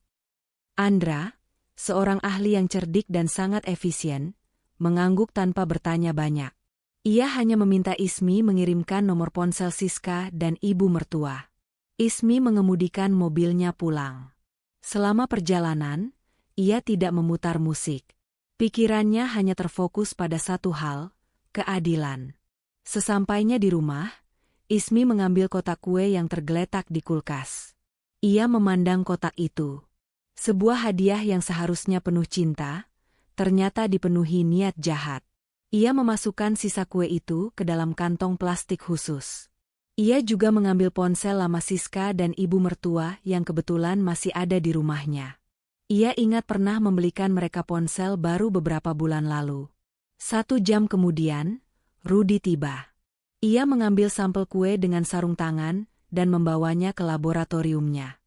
Speaker 1: Andra, seorang ahli yang cerdik dan sangat efisien, mengangguk tanpa bertanya banyak. Ia hanya meminta Ismi mengirimkan nomor ponsel Siska dan ibu mertua. Ismi mengemudikan mobilnya pulang. Selama perjalanan, ia tidak memutar musik. Pikirannya hanya terfokus pada satu hal, keadilan. Sesampainya di rumah, Ismi mengambil kotak kue yang tergeletak di kulkas. Ia memandang kotak itu. Sebuah hadiah yang seharusnya penuh cinta, ternyata dipenuhi niat jahat. Ia memasukkan sisa kue itu ke dalam kantong plastik khusus. Ia juga mengambil ponsel lama Siska dan ibu mertua yang kebetulan masih ada di rumahnya. Ia ingat pernah membelikan mereka ponsel baru beberapa bulan lalu. 1 jam kemudian, Rudy tiba. Ia mengambil sampel kue dengan sarung tangan dan membawanya ke laboratoriumnya.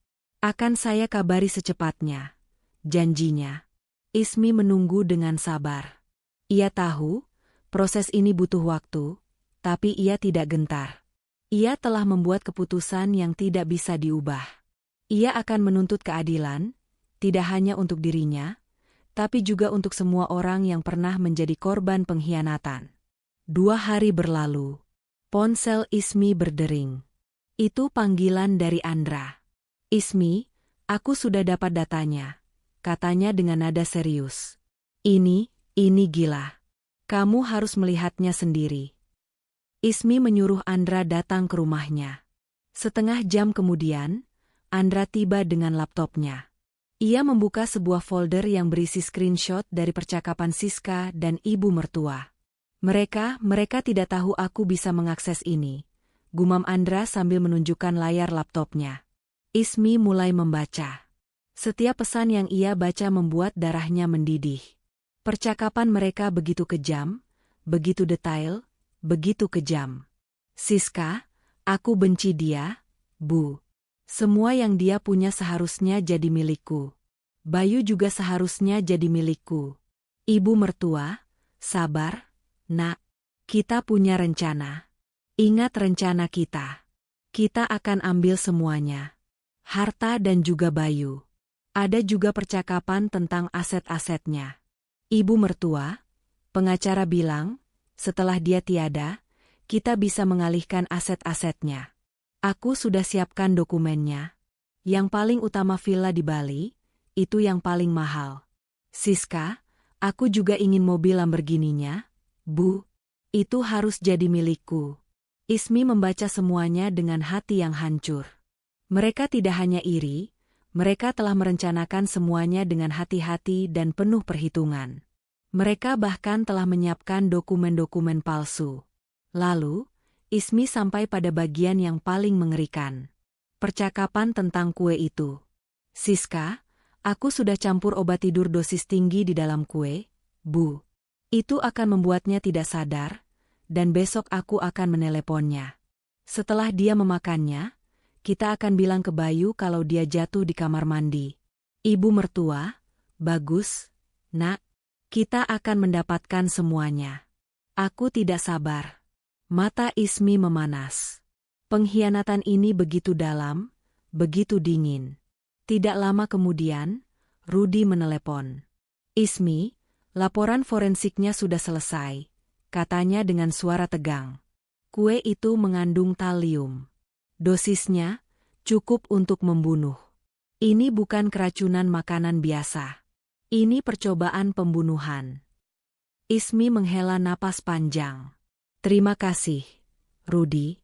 Speaker 1: "Akan saya kabari secepatnya," janjinya. Ismi menunggu dengan sabar. Ia tahu, proses ini butuh waktu, tapi ia tidak gentar. Ia telah membuat keputusan yang tidak bisa diubah. Ia akan menuntut keadilan, tidak hanya untuk dirinya, tapi juga untuk semua orang yang pernah menjadi korban pengkhianatan. 2 hari berlalu. Ponsel Ismi berdering. Itu panggilan dari Andra. "Ismi, aku sudah dapat datanya," katanya dengan nada serius. Ini gila. Kamu harus melihatnya sendiri." Ismi menyuruh Andra datang ke rumahnya. Setengah jam kemudian, Andra tiba dengan laptopnya. Ia membuka sebuah folder yang berisi screenshot dari percakapan Siska dan ibu mertua. Mereka tidak tahu aku bisa mengakses ini," gumam Andra sambil menunjukkan layar laptopnya. Ismi mulai membaca. Setiap pesan yang ia baca membuat darahnya mendidih. Percakapan mereka begitu kejam, begitu detail, begitu kejam. "Siska, aku benci dia, Bu. Semua yang dia punya seharusnya jadi milikku. Bayu juga seharusnya jadi milikku. Ibu mertua, sabar, Nak. Kita punya rencana. Ingat rencana kita. Kita akan ambil semuanya. Harta dan juga Bayu. Ada juga percakapan tentang aset-asetnya. Ibu mertua, pengacara bilang, setelah dia tiada, kita bisa mengalihkan aset-asetnya. Aku sudah siapkan dokumennya. Yang paling utama villa di Bali, itu yang paling mahal. Siska, aku juga ingin mobil Lamborghini-nya, Bu. Itu harus jadi milikku." Ismi membaca semuanya dengan hati yang hancur. Mereka tidak hanya iri, mereka telah merencanakan semuanya dengan hati-hati dan penuh perhitungan. Mereka bahkan telah menyiapkan dokumen-dokumen palsu. Lalu, Ismi sampai pada bagian yang paling mengerikan. Percakapan tentang kue itu. "Siska, aku sudah campur obat tidur dosis tinggi di dalam kue, Bu. Itu akan membuatnya tidak sadar, dan besok aku akan meneleponnya. Setelah dia memakannya, kita akan bilang ke Bayu kalau dia jatuh di kamar mandi. Ibu mertua, bagus, Nak. Kita akan mendapatkan semuanya." Aku tidak sabar. Mata Ismi memanas. Pengkhianatan ini begitu dalam, begitu dingin. Tidak lama kemudian, Rudi menelepon. Ismi, laporan forensiknya sudah selesai, katanya dengan suara tegang. Kue itu mengandung talium. Dosisnya cukup untuk membunuh. Ini bukan keracunan makanan biasa. Ini percobaan pembunuhan. Ismi menghela napas panjang. Terima kasih, Rudi.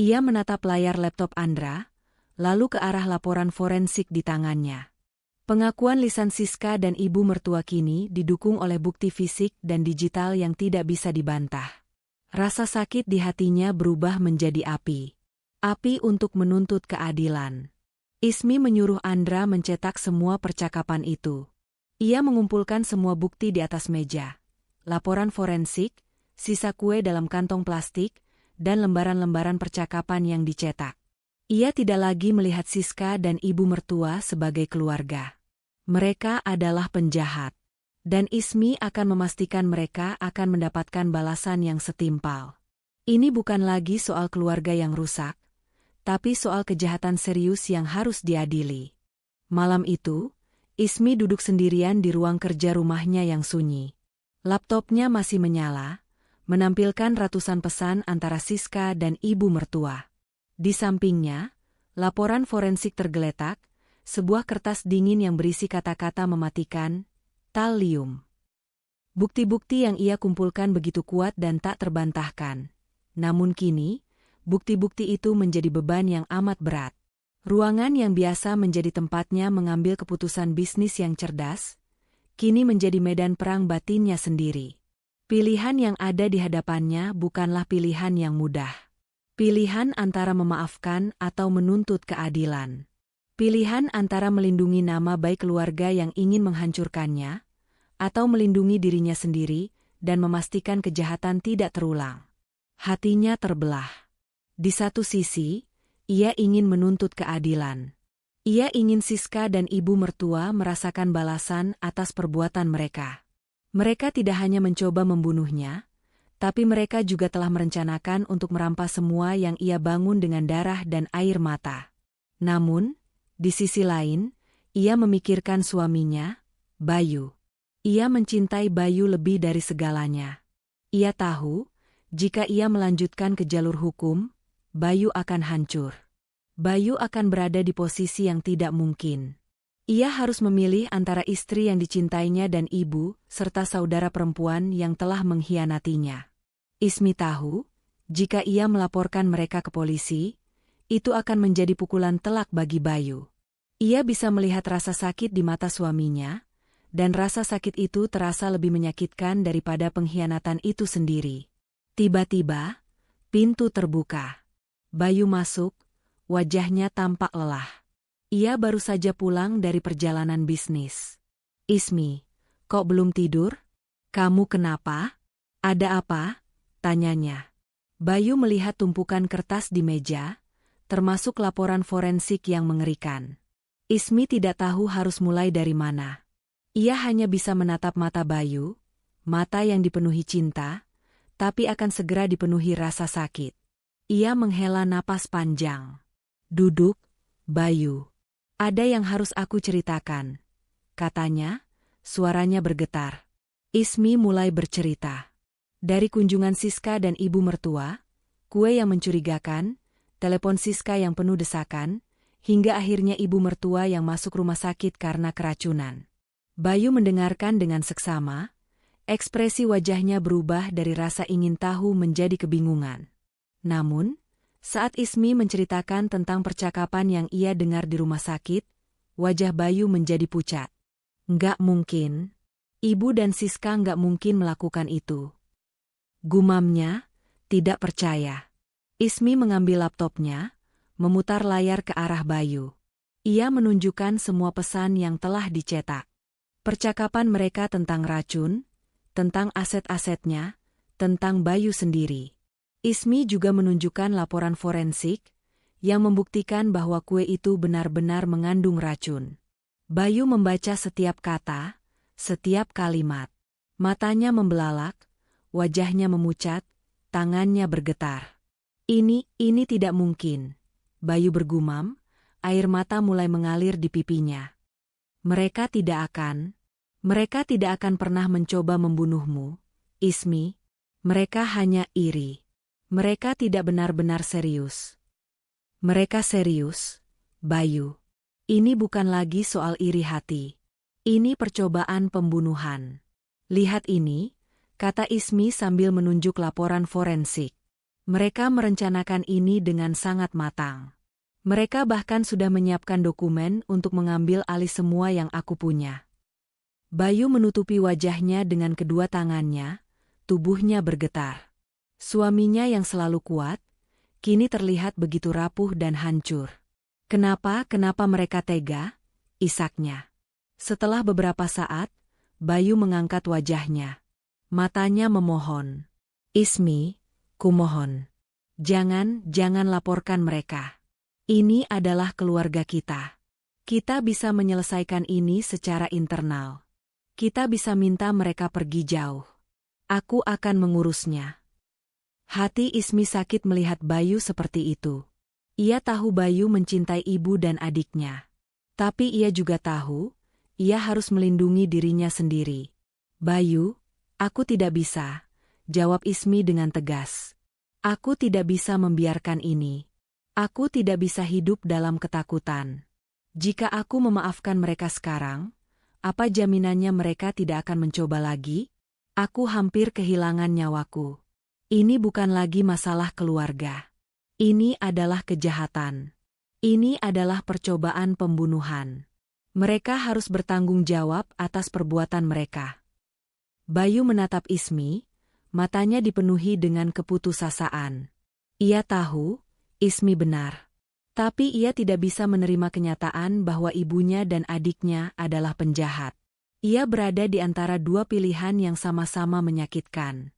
Speaker 1: Ia menatap layar laptop Andra, lalu ke arah laporan forensik di tangannya. Pengakuan lisan Siska dan ibu mertua kini didukung oleh bukti fisik dan digital yang tidak bisa dibantah. Rasa sakit di hatinya berubah menjadi api. Api untuk menuntut keadilan. Ismi menyuruh Andra mencetak semua percakapan itu. Ia mengumpulkan semua bukti di atas meja. Laporan forensik, sisa kue dalam kantong plastik, dan lembaran-lembaran percakapan yang dicetak. Ia tidak lagi melihat Siska dan ibu mertua sebagai keluarga. Mereka adalah penjahat. Dan Ismi akan memastikan mereka akan mendapatkan balasan yang setimpal. Ini bukan lagi soal keluarga yang rusak, tapi soal kejahatan serius yang harus diadili. Malam itu, Ismi duduk sendirian di ruang kerja rumahnya yang sunyi. Laptopnya masih menyala, menampilkan ratusan pesan antara Siska dan ibu mertua. Di sampingnya, laporan forensik tergeletak, sebuah kertas dingin yang berisi kata-kata mematikan, talium. Bukti-bukti yang ia kumpulkan begitu kuat dan tak terbantahkan. Namun kini, bukti-bukti itu menjadi beban yang amat berat. Ruangan yang biasa menjadi tempatnya mengambil keputusan bisnis yang cerdas, kini menjadi medan perang batinnya sendiri. Pilihan yang ada di hadapannya bukanlah pilihan yang mudah. Pilihan antara memaafkan atau menuntut keadilan. Pilihan antara melindungi nama baik keluarga yang ingin menghancurkannya, atau melindungi dirinya sendiri dan memastikan kejahatan tidak terulang. Hatinya terbelah. Di satu sisi, ia ingin menuntut keadilan. Ia ingin Siska dan ibu mertua merasakan balasan atas perbuatan mereka. Mereka tidak hanya mencoba membunuhnya, tapi mereka juga telah merencanakan untuk merampas semua yang ia bangun dengan darah dan air mata. Namun, di sisi lain, ia memikirkan suaminya, Bayu. Ia mencintai Bayu lebih dari segalanya. Ia tahu, jika ia melanjutkan ke jalur hukum, Bayu akan hancur. Bayu akan berada di posisi yang tidak mungkin. Ia harus memilih antara istri yang dicintainya dan ibu, serta saudara perempuan yang telah mengkhianatinya. Ismi tahu, jika ia melaporkan mereka ke polisi, itu akan menjadi pukulan telak bagi Bayu. Ia bisa melihat rasa sakit di mata suaminya, dan rasa sakit itu terasa lebih menyakitkan daripada pengkhianatan itu sendiri. Tiba-tiba, pintu terbuka. Bayu masuk, wajahnya tampak lelah. Ia baru saja pulang dari perjalanan bisnis. Ismi, kok belum tidur? Kamu kenapa? Ada apa? Tanyanya. Bayu melihat tumpukan kertas di meja, termasuk laporan forensik yang mengerikan. Ismi tidak tahu harus mulai dari mana. Ia hanya bisa menatap mata Bayu, mata yang dipenuhi cinta, tapi akan segera dipenuhi rasa sakit. Ia menghela napas panjang. Duduk, Bayu. Ada yang harus aku ceritakan, katanya, suaranya bergetar. Ismi mulai bercerita. Dari kunjungan Siska dan ibu mertua, kue yang mencurigakan, telepon Siska yang penuh desakan, hingga akhirnya ibu mertua yang masuk rumah sakit karena keracunan. Bayu mendengarkan dengan seksama, ekspresi wajahnya berubah dari rasa ingin tahu menjadi kebingungan. Namun, saat Ismi menceritakan tentang percakapan yang ia dengar di rumah sakit, wajah Bayu menjadi pucat. Nggak mungkin. Ibu dan Siska nggak mungkin melakukan itu. Gumamnya, tidak percaya. Ismi mengambil laptopnya, memutar layar ke arah Bayu. Ia menunjukkan semua pesan yang telah dicetak. Percakapan mereka tentang racun, tentang aset-asetnya, tentang Bayu sendiri. Ismi juga menunjukkan laporan forensik yang membuktikan bahwa kue itu benar-benar mengandung racun. Bayu membaca setiap kata, setiap kalimat. Matanya membelalak, wajahnya memucat, tangannya bergetar. Ini tidak mungkin. Bayu bergumam, air mata mulai mengalir di pipinya. Mereka tidak akan pernah mencoba membunuhmu, Ismi. Mereka hanya iri. Mereka tidak benar-benar serius. Mereka serius, Bayu. Ini bukan lagi soal iri hati. Ini percobaan pembunuhan. Lihat ini, kata Ismi sambil menunjuk laporan forensik. Mereka merencanakan ini dengan sangat matang. Mereka bahkan sudah menyiapkan dokumen untuk mengambil alih semua yang aku punya. Bayu menutupi wajahnya dengan kedua tangannya, tubuhnya bergetar. Suaminya yang selalu kuat, kini terlihat begitu rapuh dan hancur. Kenapa mereka tega? Isaknya. Setelah beberapa saat, Bayu mengangkat wajahnya. Matanya memohon. Ismi, kumohon. Jangan laporkan mereka. Ini adalah keluarga kita. Kita bisa menyelesaikan ini secara internal. Kita bisa minta mereka pergi jauh. Aku akan mengurusnya. Hati Ismi sakit melihat Bayu seperti itu. Ia tahu Bayu mencintai ibu dan adiknya. Tapi ia juga tahu, ia harus melindungi dirinya sendiri. Bayu, aku tidak bisa, jawab Ismi dengan tegas. Aku tidak bisa membiarkan ini. Aku tidak bisa hidup dalam ketakutan. Jika aku memaafkan mereka sekarang, apa jaminannya mereka tidak akan mencoba lagi? Aku hampir kehilangan nyawaku. Ini bukan lagi masalah keluarga. Ini adalah kejahatan. Ini adalah percobaan pembunuhan. Mereka harus bertanggung jawab atas perbuatan mereka. Bayu menatap Ismi, matanya dipenuhi dengan keputusasaan. Ia tahu, Ismi benar. Tapi ia tidak bisa menerima kenyataan bahwa ibunya dan adiknya adalah penjahat. Ia berada di antara dua pilihan yang sama-sama menyakitkan.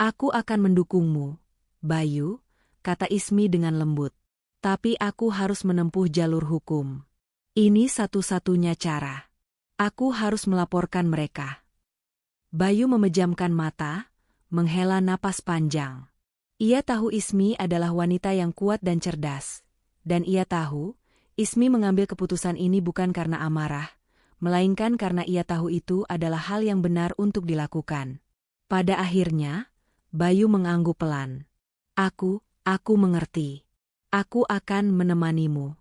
Speaker 1: Aku akan mendukungmu, Bayu, kata Ismi dengan lembut. Tapi aku harus menempuh jalur hukum. Ini satu-satunya cara. Aku harus melaporkan mereka. Bayu memejamkan mata, menghela napas panjang. Ia tahu Ismi adalah wanita yang kuat dan cerdas. Dan ia tahu, Ismi mengambil keputusan ini bukan karena amarah, melainkan karena ia tahu itu adalah hal yang benar untuk dilakukan. Pada akhirnya, Bayu mengangguk pelan. Aku mengerti. Aku akan menemanimu.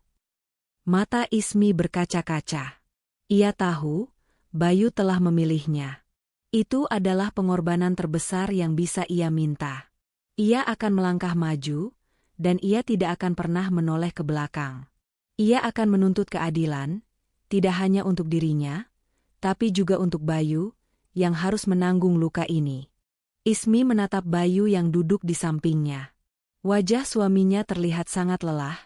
Speaker 1: Mata Ismi berkaca-kaca. Ia tahu, Bayu telah memilihnya. Itu adalah pengorbanan terbesar yang bisa ia minta. Ia akan melangkah maju, dan ia tidak akan pernah menoleh ke belakang. Ia akan menuntut keadilan, tidak hanya untuk dirinya, tapi juga untuk Bayu, yang harus menanggung luka ini. Ismi menatap Bayu yang duduk di sampingnya. Wajah suaminya terlihat sangat lelah,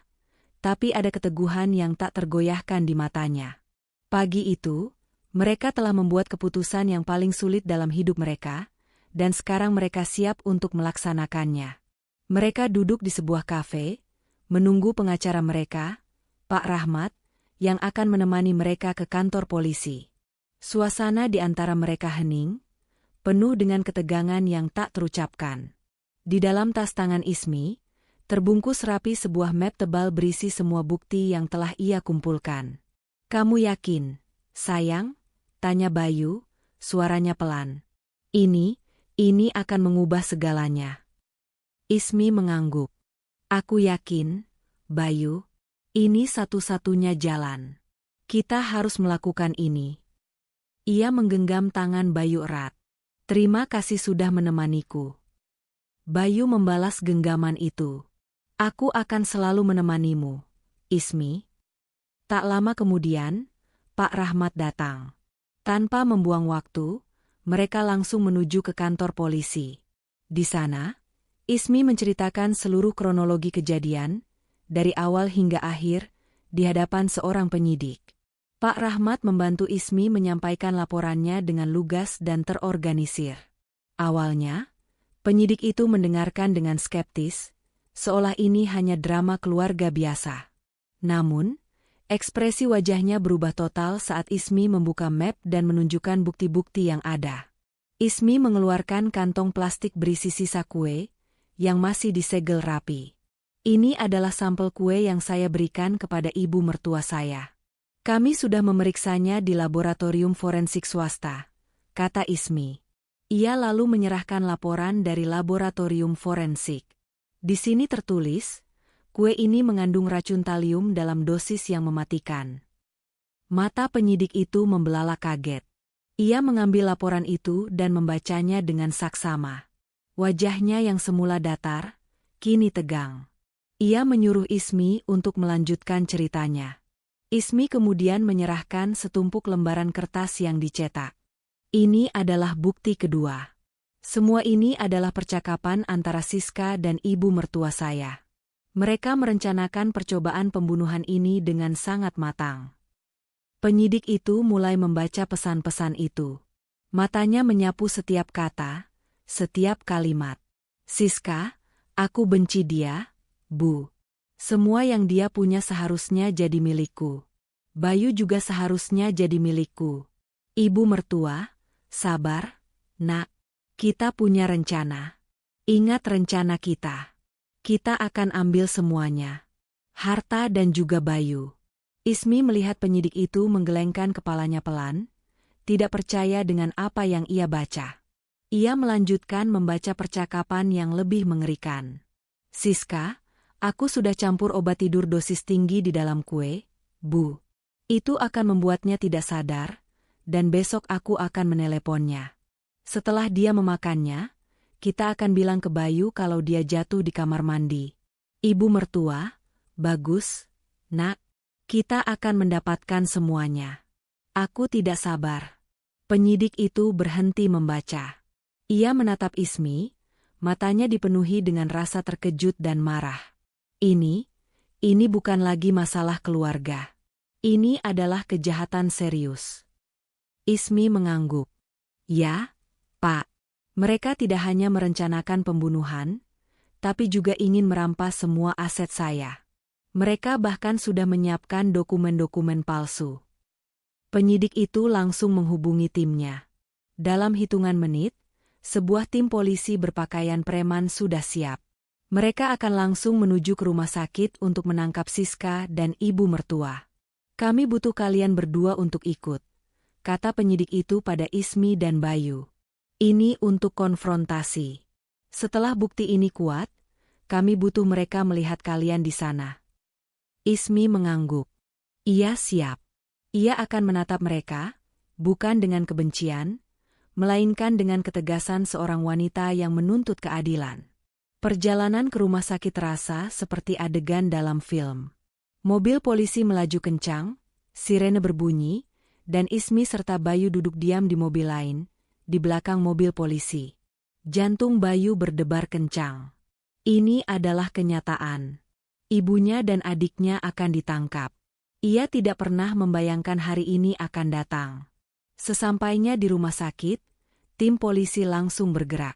Speaker 1: tapi ada keteguhan yang tak tergoyahkan di matanya. Pagi itu, mereka telah membuat keputusan yang paling sulit dalam hidup mereka, dan sekarang mereka siap untuk melaksanakannya. Mereka duduk di sebuah kafe, menunggu pengacara mereka, Pak Rahmat, yang akan menemani mereka ke kantor polisi. Suasana di antara mereka hening, penuh dengan ketegangan yang tak terucapkan. Di dalam tas tangan Ismi, terbungkus rapi sebuah map tebal berisi semua bukti yang telah ia kumpulkan. Kamu yakin, sayang? Tanya Bayu, suaranya pelan. Ini akan mengubah segalanya. Ismi mengangguk. Aku yakin, Bayu, ini satu-satunya jalan. Kita harus melakukan ini. Ia menggenggam tangan Bayu erat. Terima kasih sudah menemaniku. Bayu membalas genggaman itu. Aku akan selalu menemanimu, Ismi. Tak lama kemudian, Pak Rahmat datang. Tanpa membuang waktu, mereka langsung menuju ke kantor polisi. Di sana, Ismi menceritakan seluruh kronologi kejadian, dari awal hingga akhir, di hadapan seorang penyidik. Pak Rahmat membantu Ismi menyampaikan laporannya dengan lugas dan terorganisir. Awalnya, penyidik itu mendengarkan dengan skeptis, seolah ini hanya drama keluarga biasa. Namun, ekspresi wajahnya berubah total saat Ismi membuka map dan menunjukkan bukti-bukti yang ada. Ismi mengeluarkan kantong plastik berisi sisa kue, yang masih disegel rapi. Ini adalah sampel kue yang saya berikan kepada ibu mertua saya. Kami sudah memeriksanya di laboratorium forensik swasta, kata Ismi. Ia lalu menyerahkan laporan dari laboratorium forensik. Di sini tertulis, kue ini mengandung racun talium dalam dosis yang mematikan. Mata penyidik itu membelalak kaget. Ia mengambil laporan itu dan membacanya dengan saksama. Wajahnya yang semula datar, kini tegang. Ia menyuruh Ismi untuk melanjutkan ceritanya. Ismi kemudian menyerahkan setumpuk lembaran kertas yang dicetak. Ini adalah bukti kedua. Semua ini adalah percakapan antara Siska dan ibu mertua saya. Mereka merencanakan percobaan pembunuhan ini dengan sangat matang. Penyidik itu mulai membaca pesan-pesan itu. Matanya menyapu setiap kata, setiap kalimat. Siska, aku benci dia, Bu. Semua yang dia punya seharusnya jadi milikku. Bayu juga seharusnya jadi milikku. Ibu mertua, sabar, nak. Kita punya rencana. Ingat rencana kita. Kita akan ambil semuanya. Harta dan juga Bayu. Ismi melihat penyidik itu menggelengkan kepalanya pelan, tidak percaya dengan apa yang ia baca. Ia melanjutkan membaca percakapan yang lebih mengerikan. Siska, aku sudah campur obat tidur dosis tinggi di dalam kue, Bu. Itu akan membuatnya tidak sadar, dan besok aku akan meneleponnya. Setelah dia memakannya, kita akan bilang ke Bayu kalau dia jatuh di kamar mandi. Ibu mertua, bagus, nak. Kita akan mendapatkan semuanya. Aku tidak sabar. Penyidik itu berhenti membaca. Ia menatap Ismi, matanya dipenuhi dengan rasa terkejut dan marah. Ini bukan lagi masalah keluarga. Ini adalah kejahatan serius. Ismi mengangguk. Ya, Pak. Mereka tidak hanya merencanakan pembunuhan, tapi juga ingin merampas semua aset saya. Mereka bahkan sudah menyiapkan dokumen-dokumen palsu. Penyidik itu langsung menghubungi timnya. Dalam hitungan menit, sebuah tim polisi berpakaian preman sudah siap. Mereka akan langsung menuju ke rumah sakit untuk menangkap Siska dan ibu mertua. Kami butuh kalian berdua untuk ikut, kata penyidik itu pada Ismi dan Bayu. Ini untuk konfrontasi. Setelah bukti ini kuat, kami butuh mereka melihat kalian di sana. Ismi mengangguk. Ia siap. Ia akan menatap mereka, bukan dengan kebencian, melainkan dengan ketegasan seorang wanita yang menuntut keadilan. Perjalanan ke rumah sakit terasa seperti adegan dalam film. Mobil polisi melaju kencang, sirene berbunyi, dan Ismi serta Bayu duduk diam di mobil lain, di belakang mobil polisi. Jantung Bayu berdebar kencang. Ini adalah kenyataan. Ibunya dan adiknya akan ditangkap. Ia tidak pernah membayangkan hari ini akan datang. Sesampainya di rumah sakit, tim polisi langsung bergerak.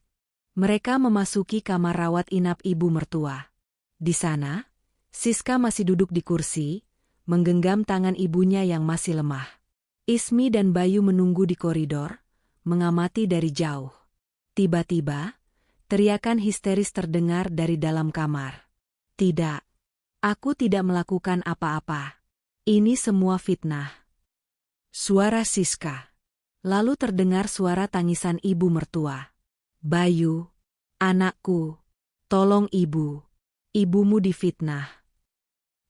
Speaker 1: Mereka memasuki kamar rawat inap ibu mertua. Di sana, Siska masih duduk di kursi, menggenggam tangan ibunya yang masih lemah. Ismi dan Bayu menunggu di koridor, mengamati dari jauh. Tiba-tiba, teriakan histeris terdengar dari dalam kamar. Tidak, aku tidak melakukan apa-apa. Ini semua fitnah. Suara Siska. Lalu terdengar suara tangisan ibu mertua. Bayu, anakku, tolong ibu. Ibumu difitnah.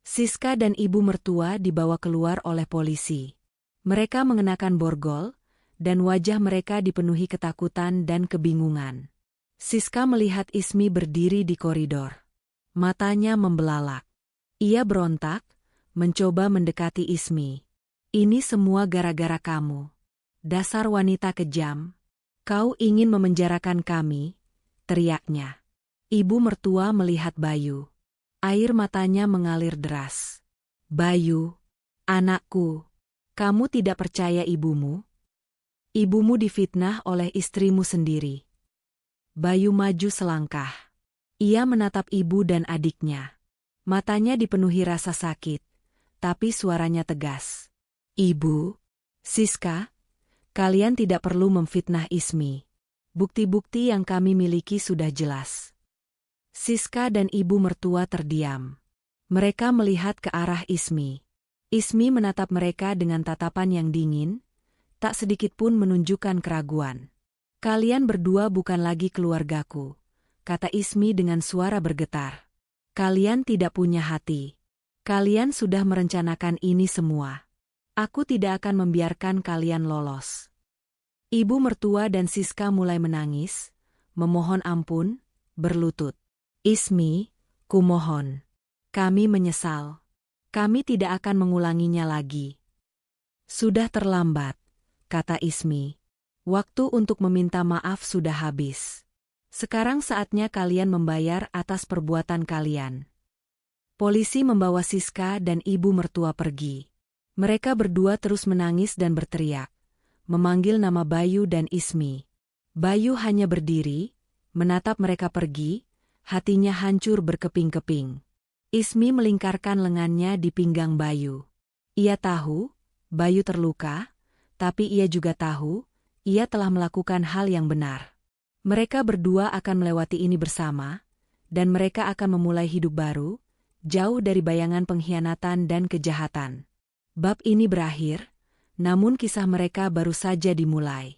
Speaker 1: Siska dan ibu mertua dibawa keluar oleh polisi. Mereka mengenakan borgol, dan wajah mereka dipenuhi ketakutan dan kebingungan. Siska melihat Ismi berdiri di koridor. Matanya membelalak. Ia berontak, mencoba mendekati Ismi. Ini semua gara-gara kamu. Dasar wanita kejam. Kau ingin memenjarakan kami, teriaknya. Ibu mertua melihat Bayu. Air matanya mengalir deras. Bayu, anakku, kamu tidak percaya ibumu? Ibumu difitnah oleh istrimu sendiri. Bayu maju selangkah. Ia menatap ibu dan adiknya. Matanya dipenuhi rasa sakit, tapi suaranya tegas. Ibu, Siska, kalian tidak perlu memfitnah Ismi. Bukti-bukti yang kami miliki sudah jelas. Siska dan ibu mertua terdiam. Mereka melihat ke arah Ismi. Ismi menatap mereka dengan tatapan yang dingin, tak sedikit pun menunjukkan keraguan. Kalian berdua bukan lagi keluargaku, kata Ismi dengan suara bergetar. Kalian tidak punya hati. Kalian sudah merencanakan ini semua. Aku tidak akan membiarkan kalian lolos. Ibu mertua dan Siska mulai menangis, memohon ampun, berlutut. Ismi, kumohon. Kami menyesal. Kami tidak akan mengulanginya lagi. Sudah terlambat, kata Ismi. Waktu untuk meminta maaf sudah habis. Sekarang saatnya kalian membayar atas perbuatan kalian. Polisi membawa Siska dan ibu mertua pergi. Mereka berdua terus menangis dan berteriak, memanggil nama Bayu dan Ismi. Bayu hanya berdiri, menatap mereka pergi, hatinya hancur berkeping-keping. Ismi melingkarkan lengannya di pinggang Bayu. Ia tahu, Bayu terluka, tapi ia juga tahu, ia telah melakukan hal yang benar. Mereka berdua akan melewati ini bersama, dan mereka akan memulai hidup baru, jauh dari bayangan pengkhianatan dan kejahatan. Bab ini berakhir, namun kisah mereka baru saja dimulai.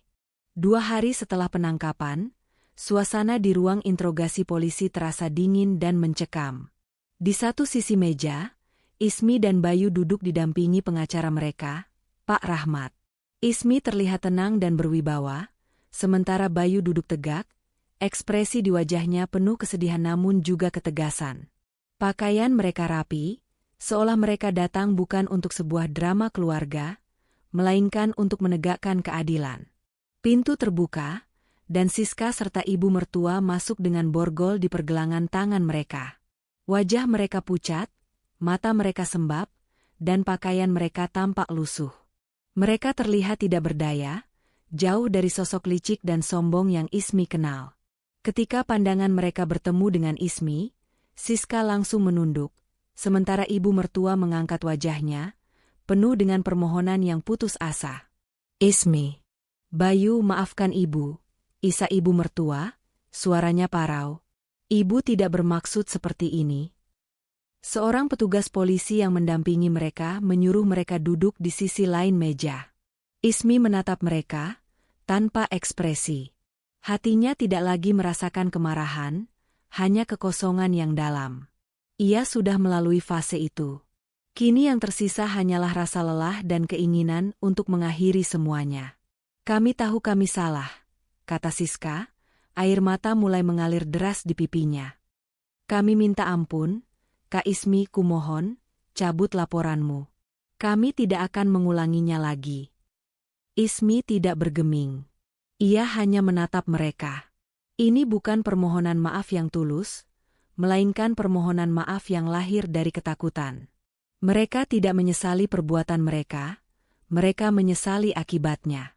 Speaker 1: 2 hari setelah penangkapan, suasana di ruang interogasi polisi terasa dingin dan mencekam. Di satu sisi meja, Ismi dan Bayu duduk didampingi pengacara mereka, Pak Rahmat. Ismi terlihat tenang dan berwibawa, sementara Bayu duduk tegak, ekspresi di wajahnya penuh kesedihan namun juga ketegasan. Pakaian mereka rapi, seolah mereka datang bukan untuk sebuah drama keluarga, melainkan untuk menegakkan keadilan. Pintu terbuka, dan Siska serta ibu mertua masuk dengan borgol di pergelangan tangan mereka. Wajah mereka pucat, mata mereka sembab, dan pakaian mereka tampak lusuh. Mereka terlihat tidak berdaya, jauh dari sosok licik dan sombong yang Ismi kenal. Ketika pandangan mereka bertemu dengan Ismi, Siska langsung menunduk, sementara ibu mertua mengangkat wajahnya, penuh dengan permohonan yang putus asa. Ismi. Bayu, maafkan ibu. Isa ibu mertua, suaranya parau. Ibu tidak bermaksud seperti ini. Seorang petugas polisi yang mendampingi mereka menyuruh mereka duduk di sisi lain meja. Ismi menatap mereka, tanpa ekspresi. Hatinya tidak lagi merasakan kemarahan, hanya kekosongan yang dalam. Ia sudah melalui fase itu. Kini yang tersisa hanyalah rasa lelah dan keinginan untuk mengakhiri semuanya. Kami tahu kami salah, kata Siska, air mata mulai mengalir deras di pipinya. Kami minta ampun, Kak Ismi, kumohon, cabut laporanmu. Kami tidak akan mengulanginya lagi. Ismi tidak bergeming. Ia hanya menatap mereka. Ini bukan permohonan maaf yang tulus, melainkan permohonan maaf yang lahir dari ketakutan. Mereka tidak menyesali perbuatan mereka menyesali akibatnya.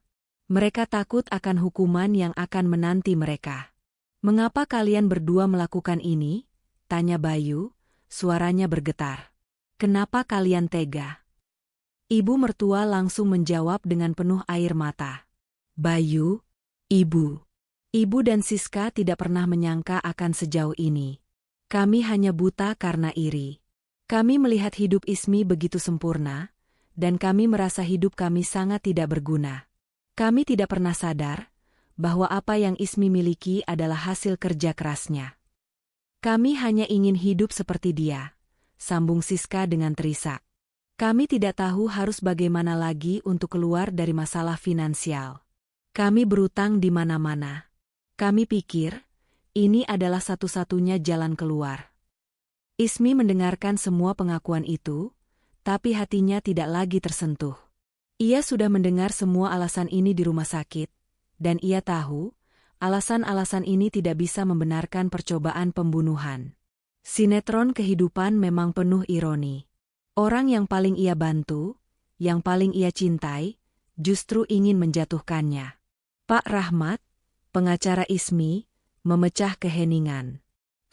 Speaker 1: Mereka takut akan hukuman yang akan menanti mereka. Mengapa kalian berdua melakukan ini? Tanya Bayu, suaranya bergetar. Kenapa kalian tega? Ibu mertua langsung menjawab dengan penuh air mata. Bayu, Ibu dan Siska tidak pernah menyangka akan sejauh ini. Kami hanya buta karena iri. Kami melihat hidup Ismi begitu sempurna, dan kami merasa hidup kami sangat tidak berguna. Kami tidak pernah sadar bahwa apa yang Ismi miliki adalah hasil kerja kerasnya. Kami hanya ingin hidup seperti dia, sambung Siska dengan terisak. Kami tidak tahu harus bagaimana lagi untuk keluar dari masalah finansial. Kami berutang di mana-mana. Kami pikir, ini adalah satu-satunya jalan keluar. Ismi mendengarkan semua pengakuan itu, tapi hatinya tidak lagi tersentuh. Ia sudah mendengar semua alasan ini di rumah sakit, dan ia tahu, alasan-alasan ini tidak bisa membenarkan percobaan pembunuhan. Sinetron kehidupan memang penuh ironi. Orang yang paling ia bantu, yang paling ia cintai, justru ingin menjatuhkannya. Pak Rahmat, pengacara Ismi, memecah keheningan.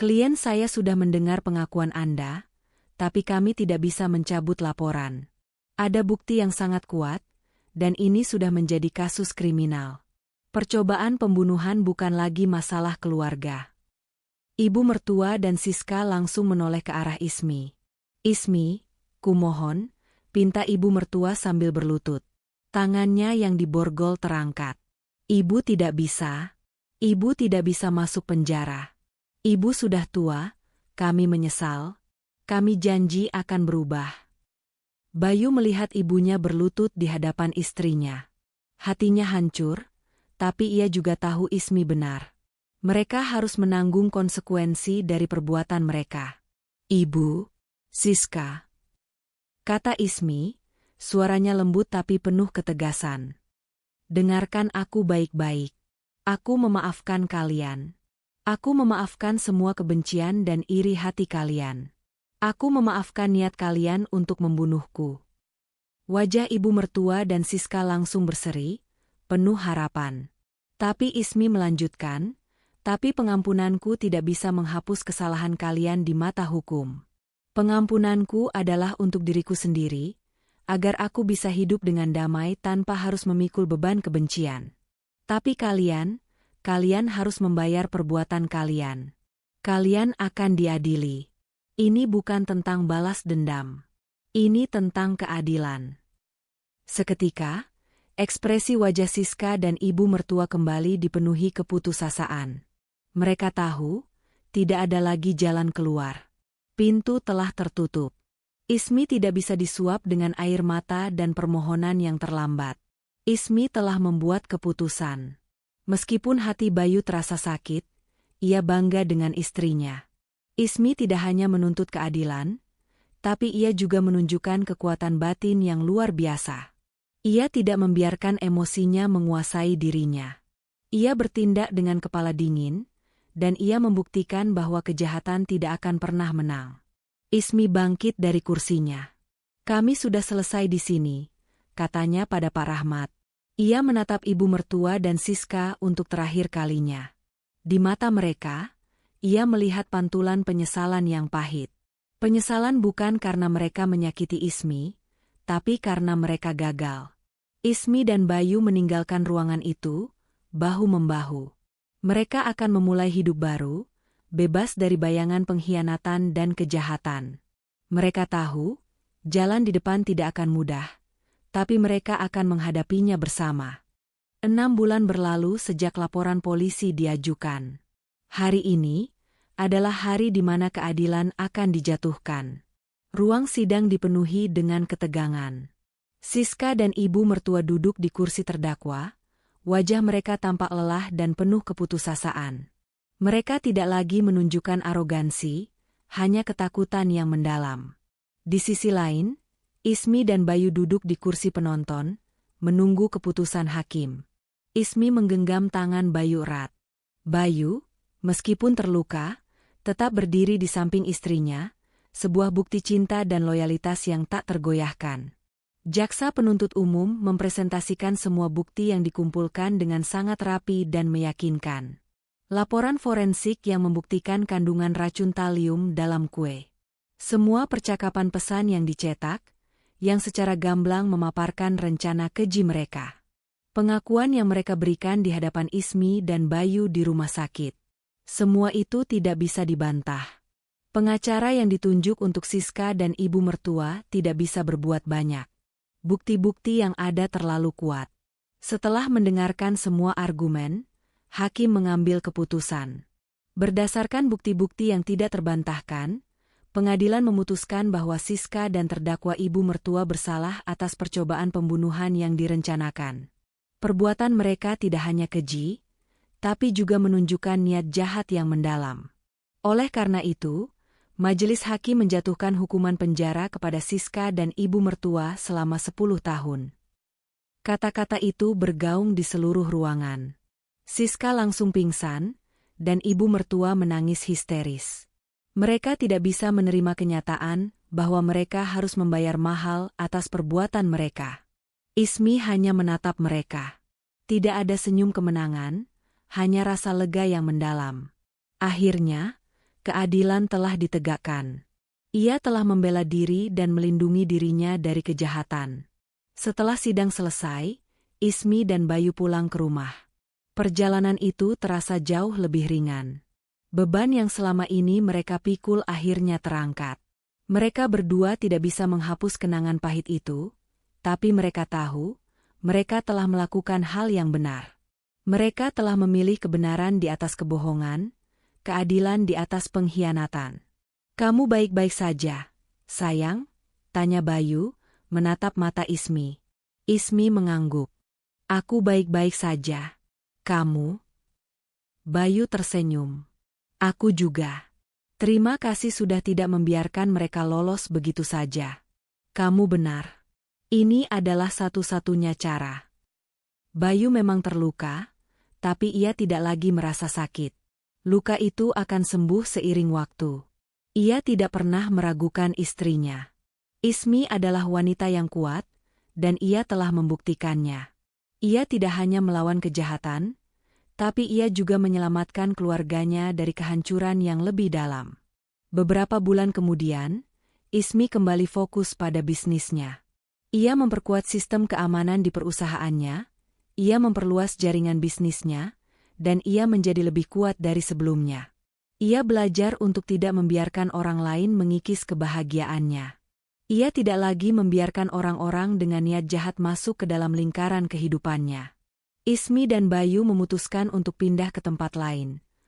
Speaker 1: Klien saya sudah mendengar pengakuan Anda, tapi kami tidak bisa mencabut laporan. Ada bukti yang sangat kuat, dan ini sudah menjadi kasus kriminal. Percobaan pembunuhan bukan lagi masalah keluarga. Ibu mertua dan Siska langsung menoleh ke arah Ismi. Ismi, kumohon, pinta ibu mertua sambil berlutut. Tangannya yang diborgol terangkat. Ibu tidak bisa. Ibu tidak bisa masuk penjara. Ibu sudah tua, kami menyesal. Kami janji akan berubah. Bayu melihat ibunya berlutut di hadapan istrinya. Hatinya hancur, tapi ia juga tahu Ismi benar. Mereka harus menanggung konsekuensi dari perbuatan mereka. Ibu, Siska, kata Ismi, suaranya lembut tapi penuh ketegasan. Dengarkan aku baik-baik. Aku memaafkan kalian. Aku memaafkan semua kebencian dan iri hati kalian. Aku memaafkan niat kalian untuk membunuhku. Wajah ibu mertua dan Siska langsung berseri, penuh harapan. Tapi Ismi melanjutkan, tapi pengampunanku tidak bisa menghapus kesalahan kalian di mata hukum. Pengampunanku adalah untuk diriku sendiri, agar aku bisa hidup dengan damai tanpa harus memikul beban kebencian. Tapi kalian harus membayar perbuatan kalian. Kalian akan diadili. Ini bukan tentang balas dendam. Ini tentang keadilan. Seketika, ekspresi wajah Siska dan ibu mertua kembali dipenuhi keputusasaan. Mereka tahu, tidak ada lagi jalan keluar. Pintu telah tertutup. Ismi tidak bisa disuap dengan air mata dan permohonan yang terlambat. Ismi telah membuat keputusan. Meskipun hati Bayu terasa sakit, ia bangga dengan istrinya. Ismi tidak hanya menuntut keadilan, tapi ia juga menunjukkan kekuatan batin yang luar biasa. Ia tidak membiarkan emosinya menguasai dirinya. Ia bertindak dengan kepala dingin, dan ia membuktikan bahwa kejahatan tidak akan pernah menang. Ismi bangkit dari kursinya. Kami sudah selesai di sini, katanya pada Pak Rahmat. Ia menatap ibu mertua dan Siska untuk terakhir kalinya. Di mata mereka, ia melihat pantulan penyesalan yang pahit. Penyesalan bukan karena mereka menyakiti Ismi, tapi karena mereka gagal. Ismi dan Bayu meninggalkan ruangan itu, bahu-membahu. Mereka akan memulai hidup baru, bebas dari bayangan pengkhianatan dan kejahatan. Mereka tahu, jalan di depan tidak akan mudah, tapi mereka akan menghadapinya bersama. 6 bulan berlalu sejak laporan polisi diajukan. Hari ini adalah hari di mana keadilan akan dijatuhkan. Ruang sidang dipenuhi dengan ketegangan. Siska dan ibu mertua duduk di kursi terdakwa, wajah mereka tampak lelah dan penuh keputusasaan. Mereka tidak lagi menunjukkan arogansi, hanya ketakutan yang mendalam. Di sisi lain, Ismi dan Bayu duduk di kursi penonton, menunggu keputusan hakim. Ismi menggenggam tangan Bayu erat. Bayu, meskipun terluka, tetap berdiri di samping istrinya, sebuah bukti cinta dan loyalitas yang tak tergoyahkan. Jaksa penuntut umum mempresentasikan semua bukti yang dikumpulkan dengan sangat rapi dan meyakinkan. Laporan forensik yang membuktikan kandungan racun talium dalam kue. Semua percakapan pesan yang dicetak, yang secara gamblang memaparkan rencana keji mereka. Pengakuan yang mereka berikan di hadapan Ismi dan Bayu di rumah sakit. Semua itu tidak bisa dibantah. Pengacara yang ditunjuk untuk Siska dan ibu mertua tidak bisa berbuat banyak. Bukti-bukti yang ada terlalu kuat. Setelah mendengarkan semua argumen, hakim mengambil keputusan. Berdasarkan bukti-bukti yang tidak terbantahkan, pengadilan memutuskan bahwa Siska dan terdakwa ibu mertua bersalah atas percobaan pembunuhan yang direncanakan. Perbuatan mereka tidak hanya keji, tapi juga menunjukkan niat jahat yang mendalam. Oleh karena itu, majelis hakim menjatuhkan hukuman penjara kepada Siska dan ibu mertua selama 10 tahun. Kata-kata itu bergaung di seluruh ruangan. Siska langsung pingsan, dan ibu mertua menangis histeris. Mereka tidak bisa menerima kenyataan bahwa mereka harus membayar mahal atas perbuatan mereka. Ismi hanya menatap mereka. Tidak ada senyum kemenangan, hanya rasa lega yang mendalam. Akhirnya, keadilan telah ditegakkan. Ia telah membela diri dan melindungi dirinya dari kejahatan. Setelah sidang selesai, Ismi dan Bayu pulang ke rumah. Perjalanan itu terasa jauh lebih ringan. Beban yang selama ini mereka pikul akhirnya terangkat. Mereka berdua tidak bisa menghapus kenangan pahit itu, tapi mereka tahu, mereka telah melakukan hal yang benar. Mereka telah memilih kebenaran di atas kebohongan, keadilan di atas pengkhianatan. "Kamu baik-baik saja, sayang?" tanya Bayu, menatap mata Ismi. Ismi mengangguk. "Aku baik-baik saja. Kamu?" Bayu tersenyum. "Aku juga. Terima kasih sudah tidak membiarkan mereka lolos begitu saja. Kamu benar. Ini adalah satu-satunya cara." Bayu memang terluka, tapi ia tidak lagi merasa sakit. Luka itu akan sembuh seiring waktu. Ia tidak pernah meragukan istrinya. Ismi adalah wanita yang kuat, dan ia telah membuktikannya. Ia tidak hanya melawan kejahatan, tapi ia juga menyelamatkan keluarganya dari kehancuran yang lebih dalam. Beberapa bulan kemudian, Ismi kembali fokus pada bisnisnya. Ia memperkuat sistem keamanan di perusahaannya, ia memperluas jaringan bisnisnya, dan ia menjadi lebih kuat dari sebelumnya. Ia belajar untuk tidak membiarkan orang lain mengikis kebahagiaannya. Ia tidak lagi membiarkan orang-orang dengan niat jahat masuk ke dalam lingkaran kehidupannya. Ismi dan Bayu memutuskan untuk pindah ke tempat lain.